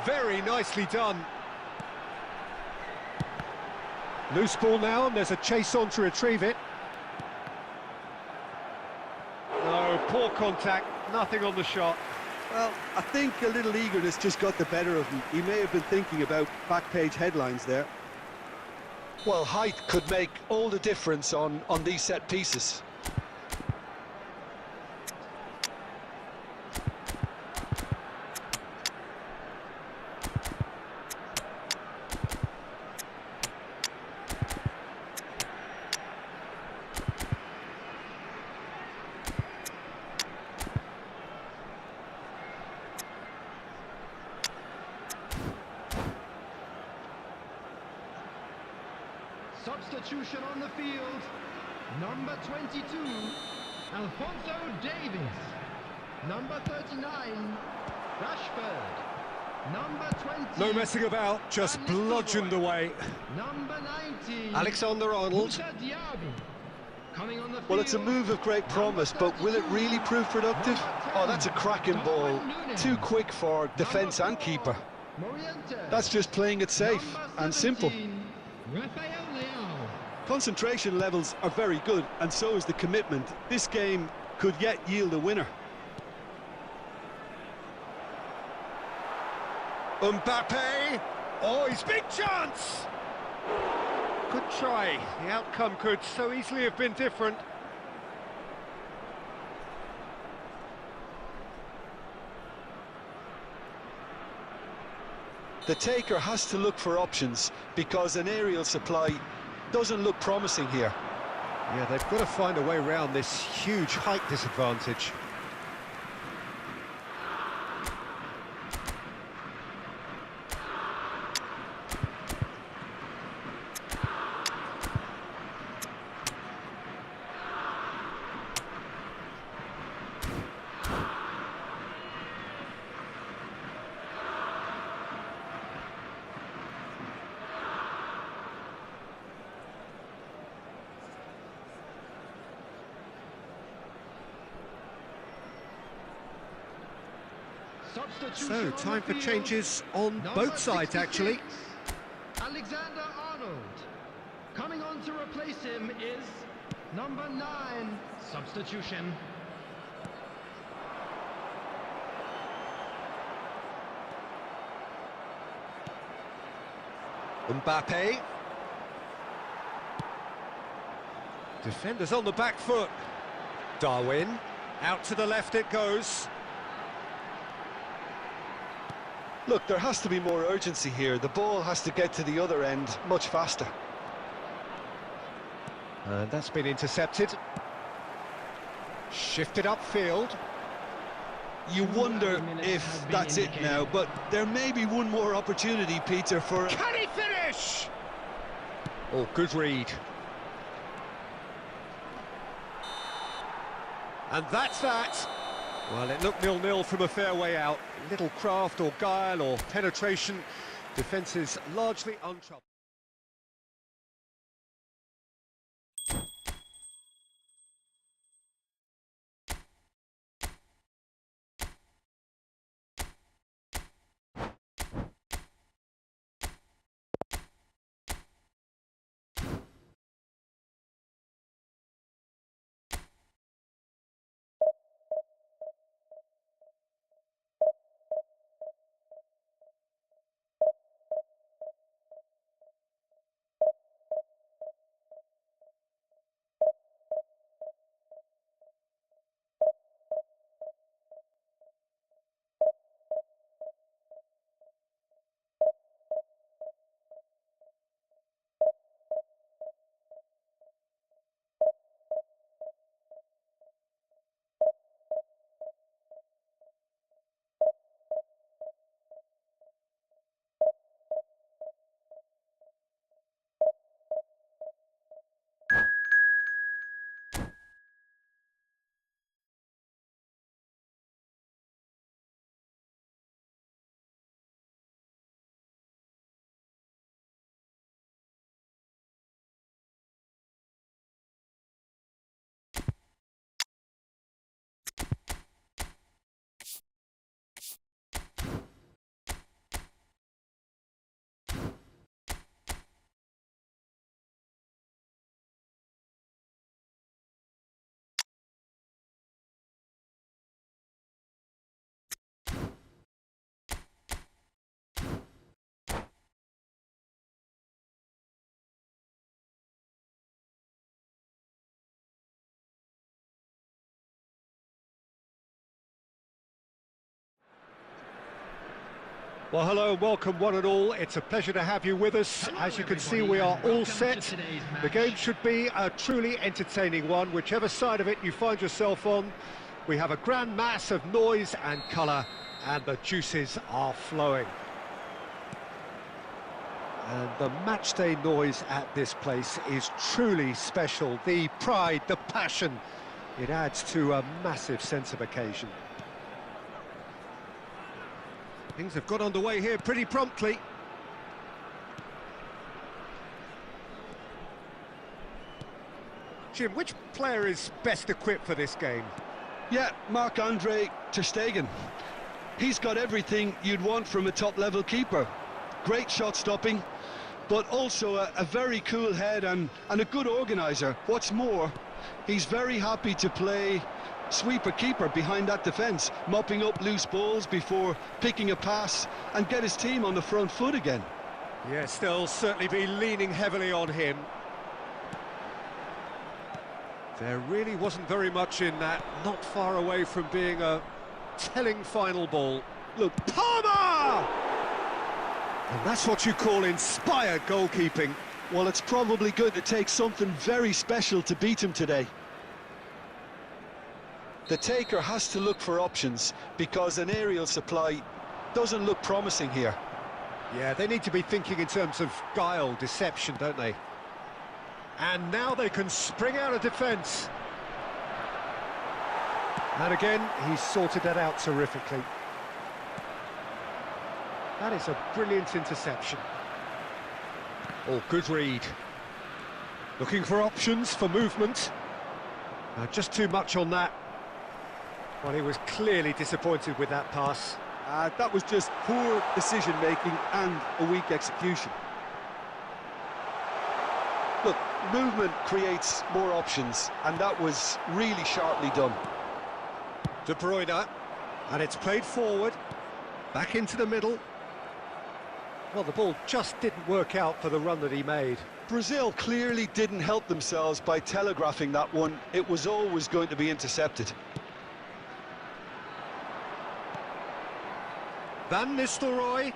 Very nicely done. Loose ball now, and there's a chase on to retrieve it. No, poor contact, nothing on the shot. Well, I think a little eagerness just got the better of him. He may have been thinking about back-page headlines there. Well, height could make all the difference on these set pieces. Substitution on the field. Number 22, Alphonso Davies. Number 39, Rashford. Number 20. No messing about, just bludgeoned away. Number 19, Alexander-Arnold. Coming on the field. Well, it's a move of great promise, but will it really prove productive? Oh, that's a cracking ball. Too quick for defence and keeper. That's just playing it safe and simple. Concentration levels are very good, and so is the commitment. This game could yet yield a winner. Mbappe. Oh, his big chance! Good try. The outcome could so easily have been different. The taker has to look for options, because an aerial supply doesn't look promising here. Yeah, they've got to find a way around this huge height disadvantage. So, time for changes on both sides, actually. Alexander-Arnold. Coming on to replace him is number 9. Substitution. Mbappe. Defenders on the back foot. Darwin. Out to the left it goes. Look, there has to be more urgency here. The ball has to get to the other end much faster. And that's been intercepted. Shifted upfield. You wonder if that's it now, but there may be one more opportunity, Peter, for... Can he finish? Oh, good read. And that's that. Well, it looked 0-0 from a fair way out. Little craft or guile or penetration. Defence is largely untroubled. Well, hello and welcome one and all. It's a pleasure to have you with us. Hello, As you can see, everybody, we are and all welcome set. to today's The game match. should be a truly entertaining one, whichever side of it you find yourself on. We have a grand mass of noise and colour, and the juices are flowing. And the matchday noise at this place is truly special. The pride, the passion, it adds to a massive sense of occasion. Things have got underway here pretty promptly. Jim, which player is best equipped for this game? Yeah, Marc-Andre ter Stegen. He's got everything you'd want from a top-level keeper. Great shot stopping, but also a very cool head and a good organiser. What's more, he's very happy to play sweeper-keeper behind that defence, mopping up loose balls before picking a pass and get his team on the front foot again. Yes, they'll certainly be leaning heavily on him. There really wasn't very much in that, not far away from being a telling final ball. Look, Palmer! And that's what you call inspired goalkeeping. Well, it's probably going to take something very special to beat him today. The taker has to look for options because an aerial supply doesn't look promising here. Yeah, they need to be thinking in terms of guile, deception, don't they? And now they can spring out of defence. And again, he's sorted that out terrifically. That is a brilliant interception. Oh, good read. Looking for options for movement. Just too much on that. Well, he was clearly disappointed with that pass. That was just poor decision-making and a weak execution. Look, movement creates more options, and that was really sharply done. De Bruyne, and it's played forward, back into the middle. Well, the ball just didn't work out for the run that he made. Brazil clearly didn't help themselves by telegraphing that one. It was always going to be intercepted. Van Nistelrooy.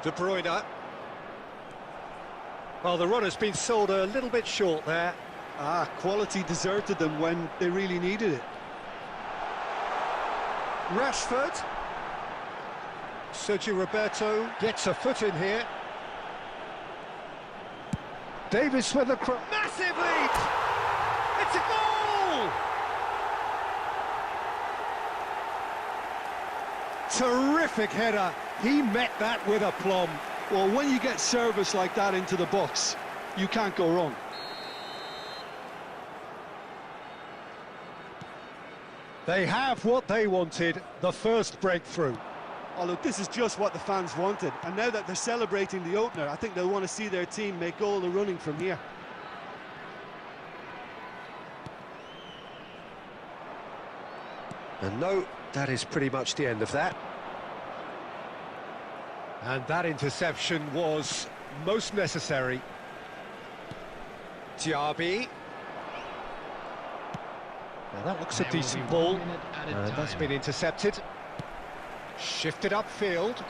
De Bruyne. Well, the run has been sold a little bit short there. Quality deserted them when they really needed it. Rashford. Sergio Roberto gets a foot in here. Davis with a massive lead! It's a goal! Terrific header. He met that with aplomb. Well, when you get service like that into the box, you can't go wrong. They have what they wanted, the first breakthrough. Oh, look, this is just what the fans wanted. And now that they're celebrating the opener, I think they'll want to see their team make all the running from here. And no, that is pretty much the end of that. And that interception was most necessary. Diaby. Now that looks a decent ball. That's been intercepted. Shifted upfield.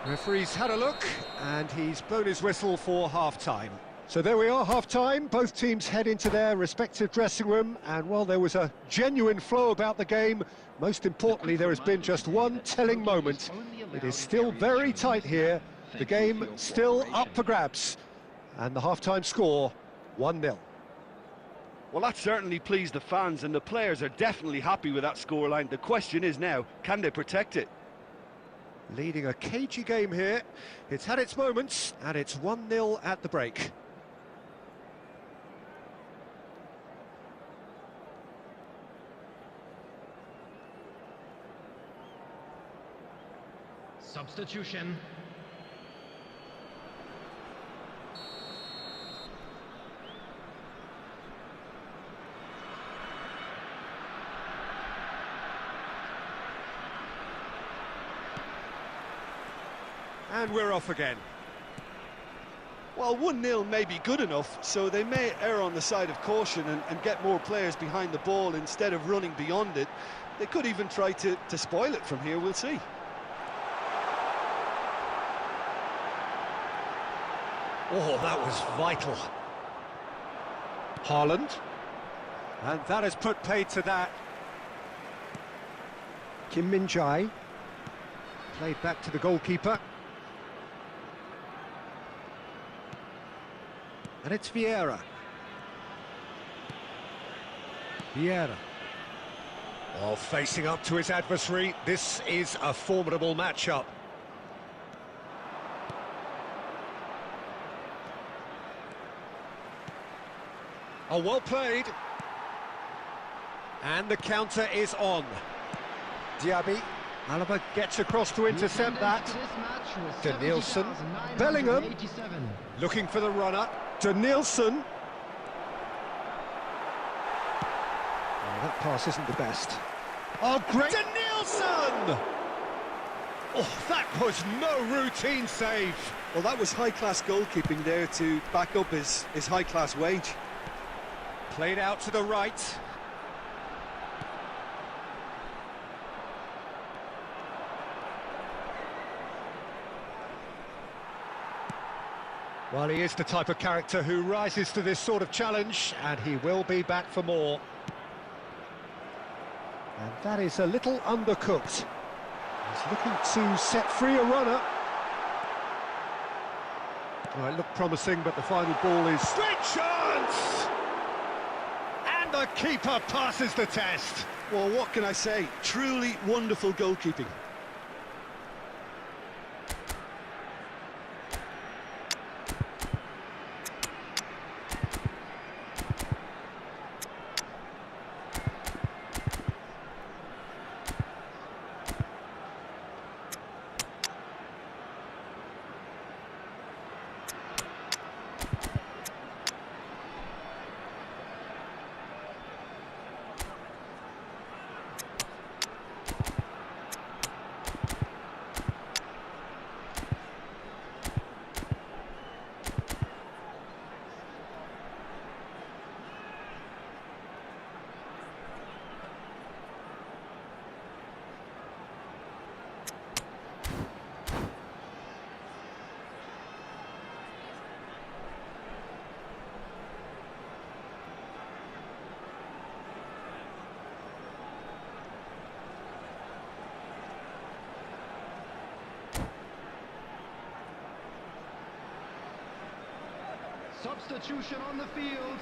Referee's had a look, and he's blown his whistle for half-time. So there we are, half-time. Both teams head into their respective dressing room, and while there was a genuine flow about the game, most importantly, there has been just one telling moment. It is still very tight here. The game still up for grabs. And the half-time score, 1-0. Well, that certainly pleased the fans, and the players are definitely happy with that scoreline. The question is now, can they protect it? Leading a cagey game here. It's had its moments, and it's 1-0 at the break. Substitution. And we're off again. Well, 1-0 may be good enough, so they may err on the side of caution and get more players behind the ball instead of running beyond it. They could even try to spoil it from here, we'll see. Oh, that was vital. Haaland. And that has put paid to that. Kim Min-jae. Played back to the goalkeeper. And it's Vieira. Vieira. Oh, facing up to his adversary. This is a formidable matchup. Oh, well played. And the counter is on. Diaby. Alaba gets across to intercept that. Denilson. Bellingham. Looking for the runner. Denilson. Oh, that pass isn't the best. Oh, great. Denilson! Oh, that was no routine save. Well, that was high-class goalkeeping there to back up his high-class wage. Played out to the right. Well, he is the type of character who rises to this sort of challenge, and he will be back for more. And that is a little undercooked. He's looking to set free a runner. Well, it looked promising, but the final ball is... Great chance! And the keeper passes the test. Well, what can I say? Truly wonderful goalkeeping. Substitution on the field,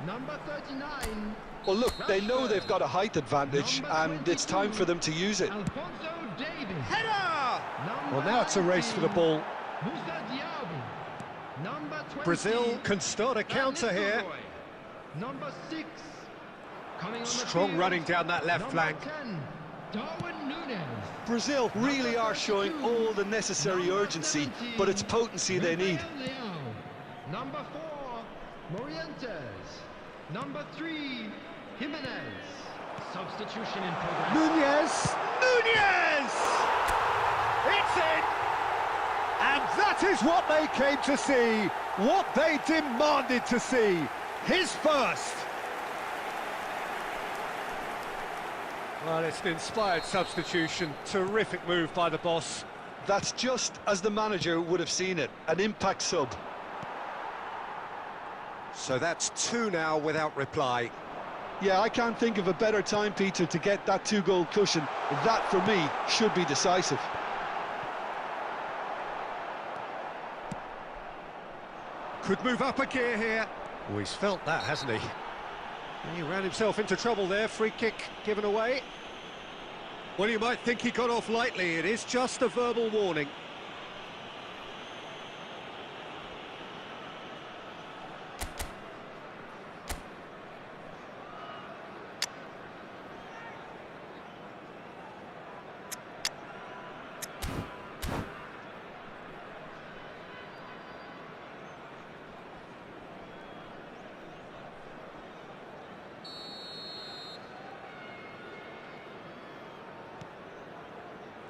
number 39. Well, look, they know they've got a height advantage, and it's time for them to use it. Alphonso Davies. Header! Number Well, now it's a race for the 19, ball. Moussa Diaby. Number 20. Brazil can start a counter Van here. Nistelrooy. Number 6. Coming on the Strong field, running down that left number flank. 10, Darwin Núñez. Brazil really are showing all the necessary urgency, but it's potency they need. Number 4, Morientes. Number 3, Jimenez. Substitution in progress. Núñez! Núñez! It's in! And that is what they came to see, what they demanded to see. His first. Well, it's an inspired substitution. Terrific move by the boss. That's just as the manager would have seen it, an impact sub. So that's 2 now without reply. Yeah, I can't think of a better time, Peter, to get that 2-goal cushion. That, for me, should be decisive. Could move up a gear here. Oh, he's felt that, hasn't he? He ran himself into trouble there. Free kick given away. Well, you might think he got off lightly. It is just a verbal warning.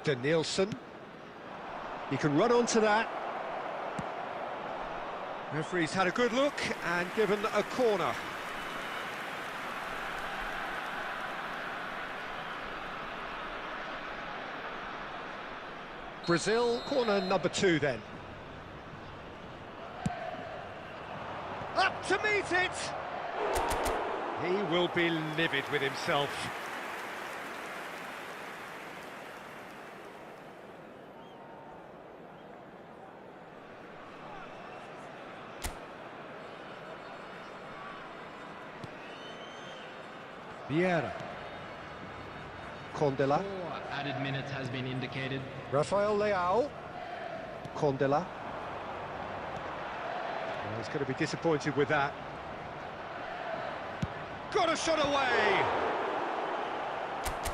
Denilson. He can run onto that. Referee's had a good look and given a corner. Brazil, corner number 2 then. Up to meet it! He will be livid with himself. Vieira. Condela. 4 added minutes has been indicated. Rafael Leao. Condela. Well, he's going to be disappointed with that. Got a shot away!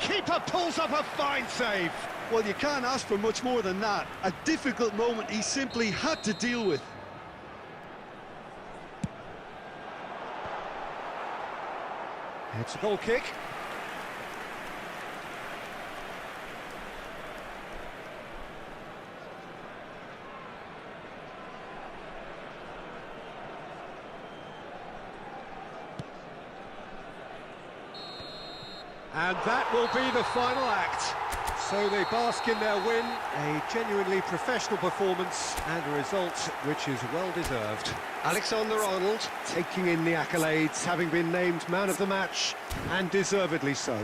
Keeper pulls up a fine save. Well, you can't ask for much more than that. A difficult moment he simply had to deal with. It's a goal kick. And that will be the final act. So they bask in their win, a genuinely professional performance and a result which is well deserved. Alexander-Arnold taking in the accolades, having been named man of the match, and deservedly so.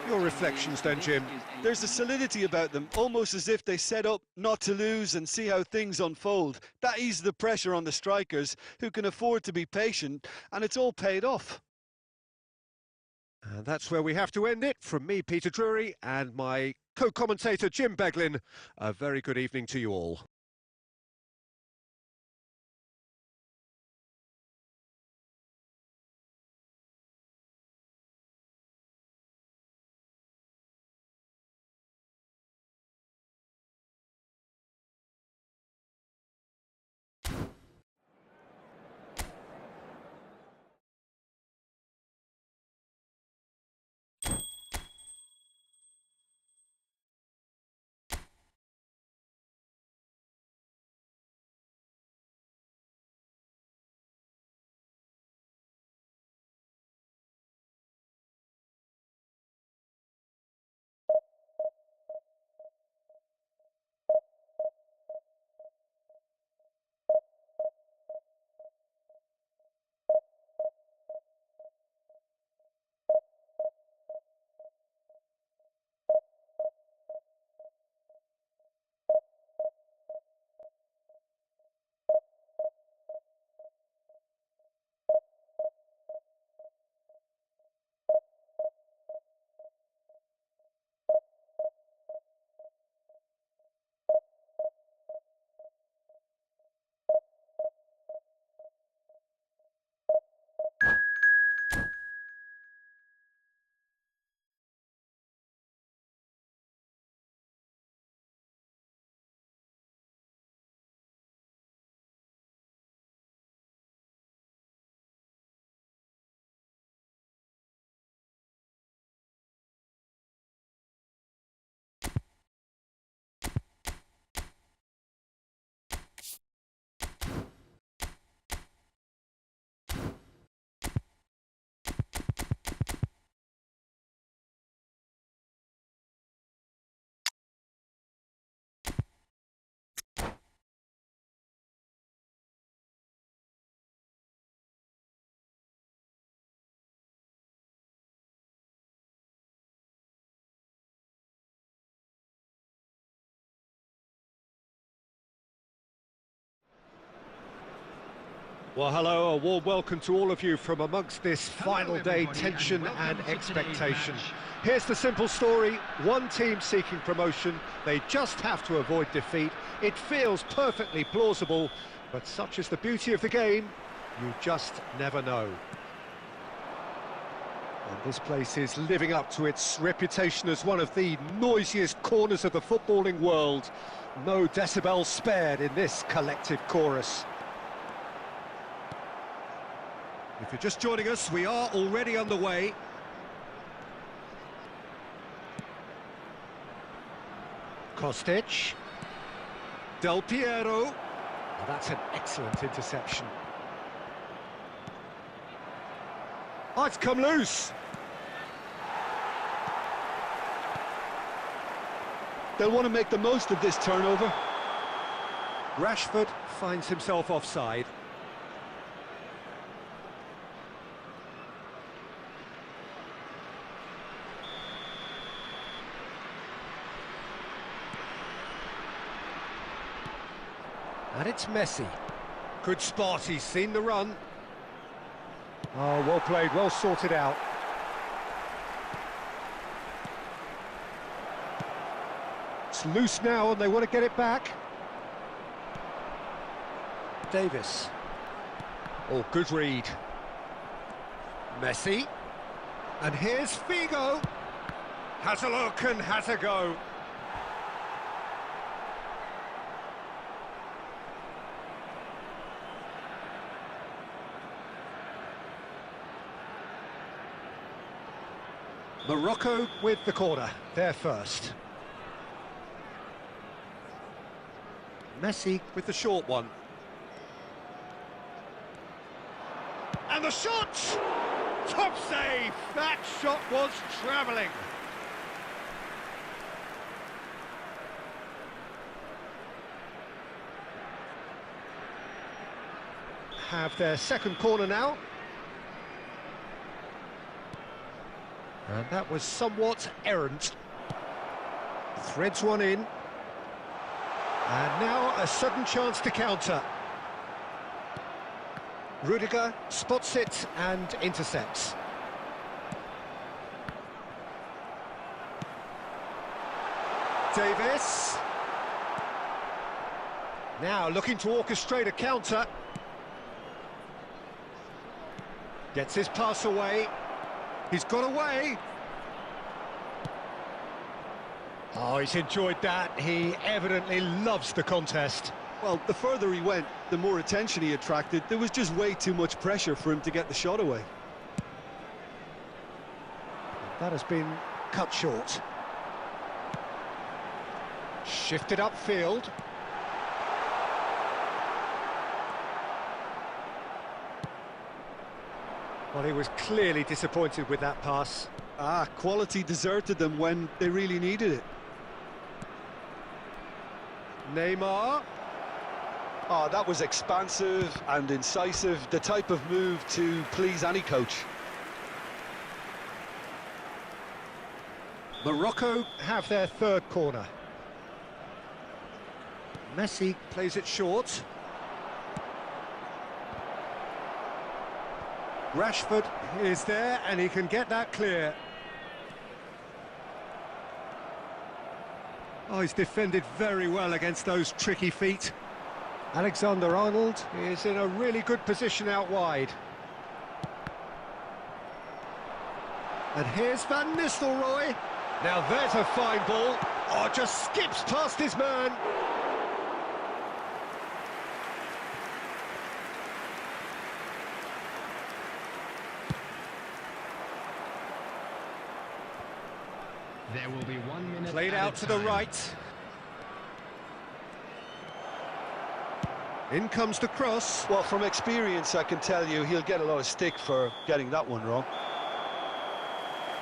Your reflections then, Jim? There's a solidity about them, almost as if they set up not to lose and see how things unfold. That eases the pressure on the strikers, who can afford to be patient, and it's all paid off. And that's where we have to end it. From me, Peter Drury, and my co-commentator, Jim Beglin, a very good evening to you all. Well, hello, a warm welcome to all of you from amongst this final day tension and expectation. Here's the simple story: one team seeking promotion, they just have to avoid defeat. It feels perfectly plausible, but such is the beauty of the game, you just never know. And this place is living up to its reputation as one of the noisiest corners of the footballing world. No decibels spared in this collective chorus. If you're just joining us, we are already underway. Kostic. Del Piero. Oh, that's an excellent interception. Oh, it's come loose. They'll want to make the most of this turnover. Rashford finds himself offside. And it's Messi. Good spot, he's seen the run. Oh, well played, well sorted out. It's loose now and they want to get it back. Davis. Oh, good read. Messi. And here's Figo. Has a look and has a go. Morocco with the corner, they're first. Messi with the short one. And the shot! Top save! That shot was travelling. Have their second corner now. And that was somewhat errant. Threads one in. And now a sudden chance to counter. Rudiger spots it and intercepts. Davis. Now looking to orchestrate a counter. Gets his pass away. He's got away. Oh, he's enjoyed that. He evidently loves the contest. Well, the further he went, the more attention he attracted. There was just way too much pressure for him to get the shot away. That has been cut short. Shifted upfield. Well, he was clearly disappointed with that pass. Quality deserted them when they really needed it. Neymar. Oh, that was expansive and incisive, the type of move to please any coach. Morocco have their third corner. Messi plays it short. Rashford is there and he can get that clear. Oh, he's defended very well against those tricky feet. Alexander-Arnold is in a really good position out wide. And here's Van Nistelrooy. Now there's a fine ball. Oh, just skips past his man. There will be 1 minute. Played out to the right. In comes the cross. Well, from experience, I can tell you he'll get a lot of stick for getting that one wrong.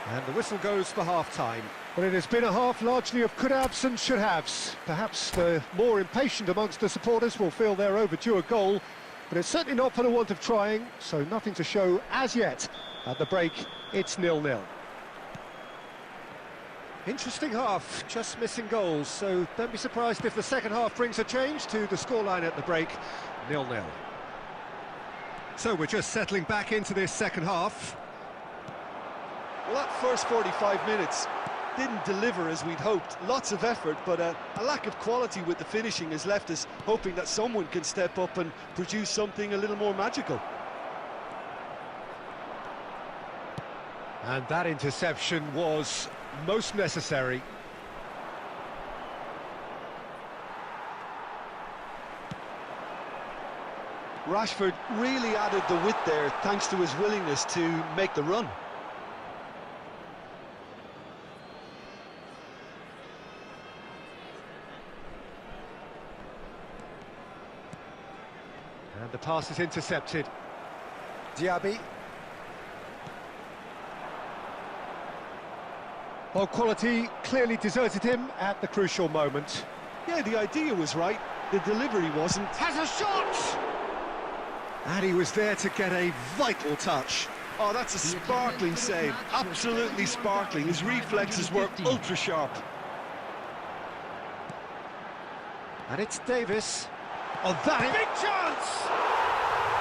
And the whistle goes for half-time. Well, it has been a half largely of could-haves and should-haves. Perhaps the more impatient amongst the supporters will feel they're overdue a goal, but it's certainly not for the want of trying, so nothing to show as yet. At the break, it's 0-0. Interesting half, just missing goals, so don't be surprised if the second half brings a change to the scoreline at the break, 0-0. So we're just settling back into this second half. Well, that first 45 minutes didn't deliver as we'd hoped. Lots of effort, but a lack of quality with the finishing has left us hoping that someone can step up and produce something a little more magical. And that interception was most necessary. Rashford really added the width there thanks to his willingness to make the run. And the pass is intercepted. Diaby. Well, quality clearly deserted him at the crucial moment. Yeah, the idea was right, the delivery wasn't. Has a shot! And he was there to get a vital touch. Oh, that's a sparkling save, absolutely sparkling. His reflexes were ultra sharp. And it's Davis. Oh, that is... Big chance!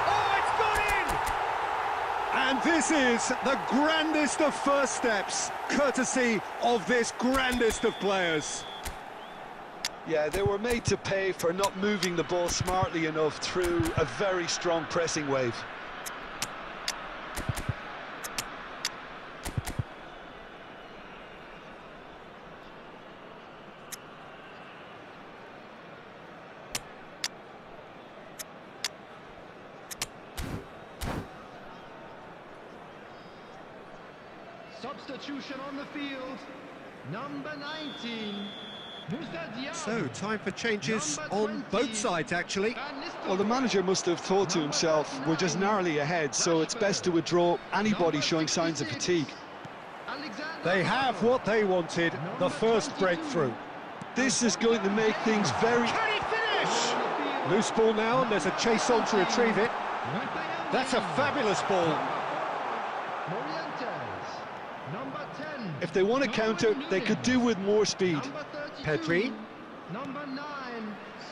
Oh, it's gone in! And this is the grandest of first steps, courtesy of this grandest of players. Yeah, they were made to pay for not moving the ball smartly enough through a very strong pressing wave. Substitution on the field, number 19. So, time for changes on both sides, actually. Well, the manager must have thought to himself, we're just narrowly ahead, so it's best to withdraw anybody showing signs of fatigue. They have what they wanted, the first breakthrough. This is going to make things very... Can he finish? Loose ball now, and there's a chase on to retrieve it. That's a fabulous ball. If they want to counter, they could do with more speed. Pedri. Number 9.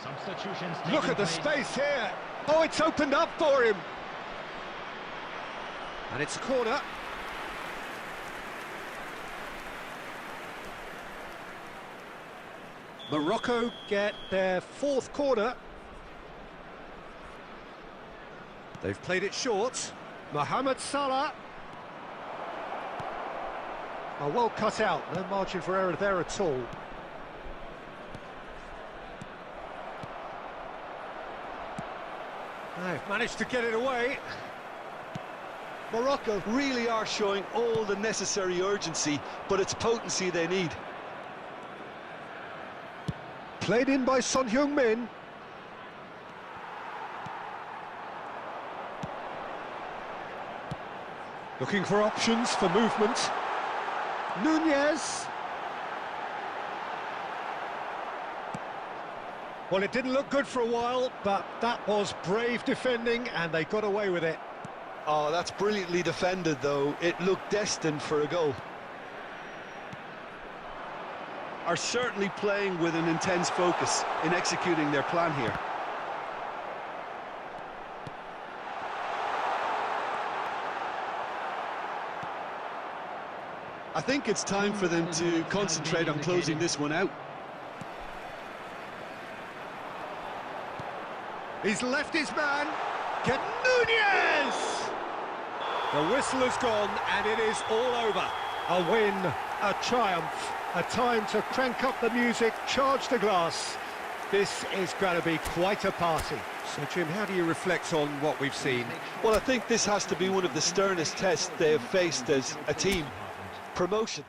Substitutions. Look at the space here. Oh, it's opened up for him. And it's a corner. Morocco get their fourth corner. They've played it short. Mohamed Salah. Oh, well cut out, no margin for error there at all. They've managed to get it away. Morocco really are showing all the necessary urgency, but it's potency they need. Played in by Son Heung-min. Looking for options for movement. Nunez. Well, it didn't look good for a while, but that was brave defending, and they got away with it. Oh, that's brilliantly defended, though. It looked destined for a goal. Are certainly playing with an intense focus in executing their plan here. I think it's time for them to concentrate on closing this one out. He's left his man. Get Nunez! The whistle has gone, and it is all over. A win, a triumph, a time to crank up the music, charge the glass. This is going to be quite a party. So, Jim, how do you reflect on what we've seen? Well, I think this has to be one of the sternest tests they have faced as a team. Promotion.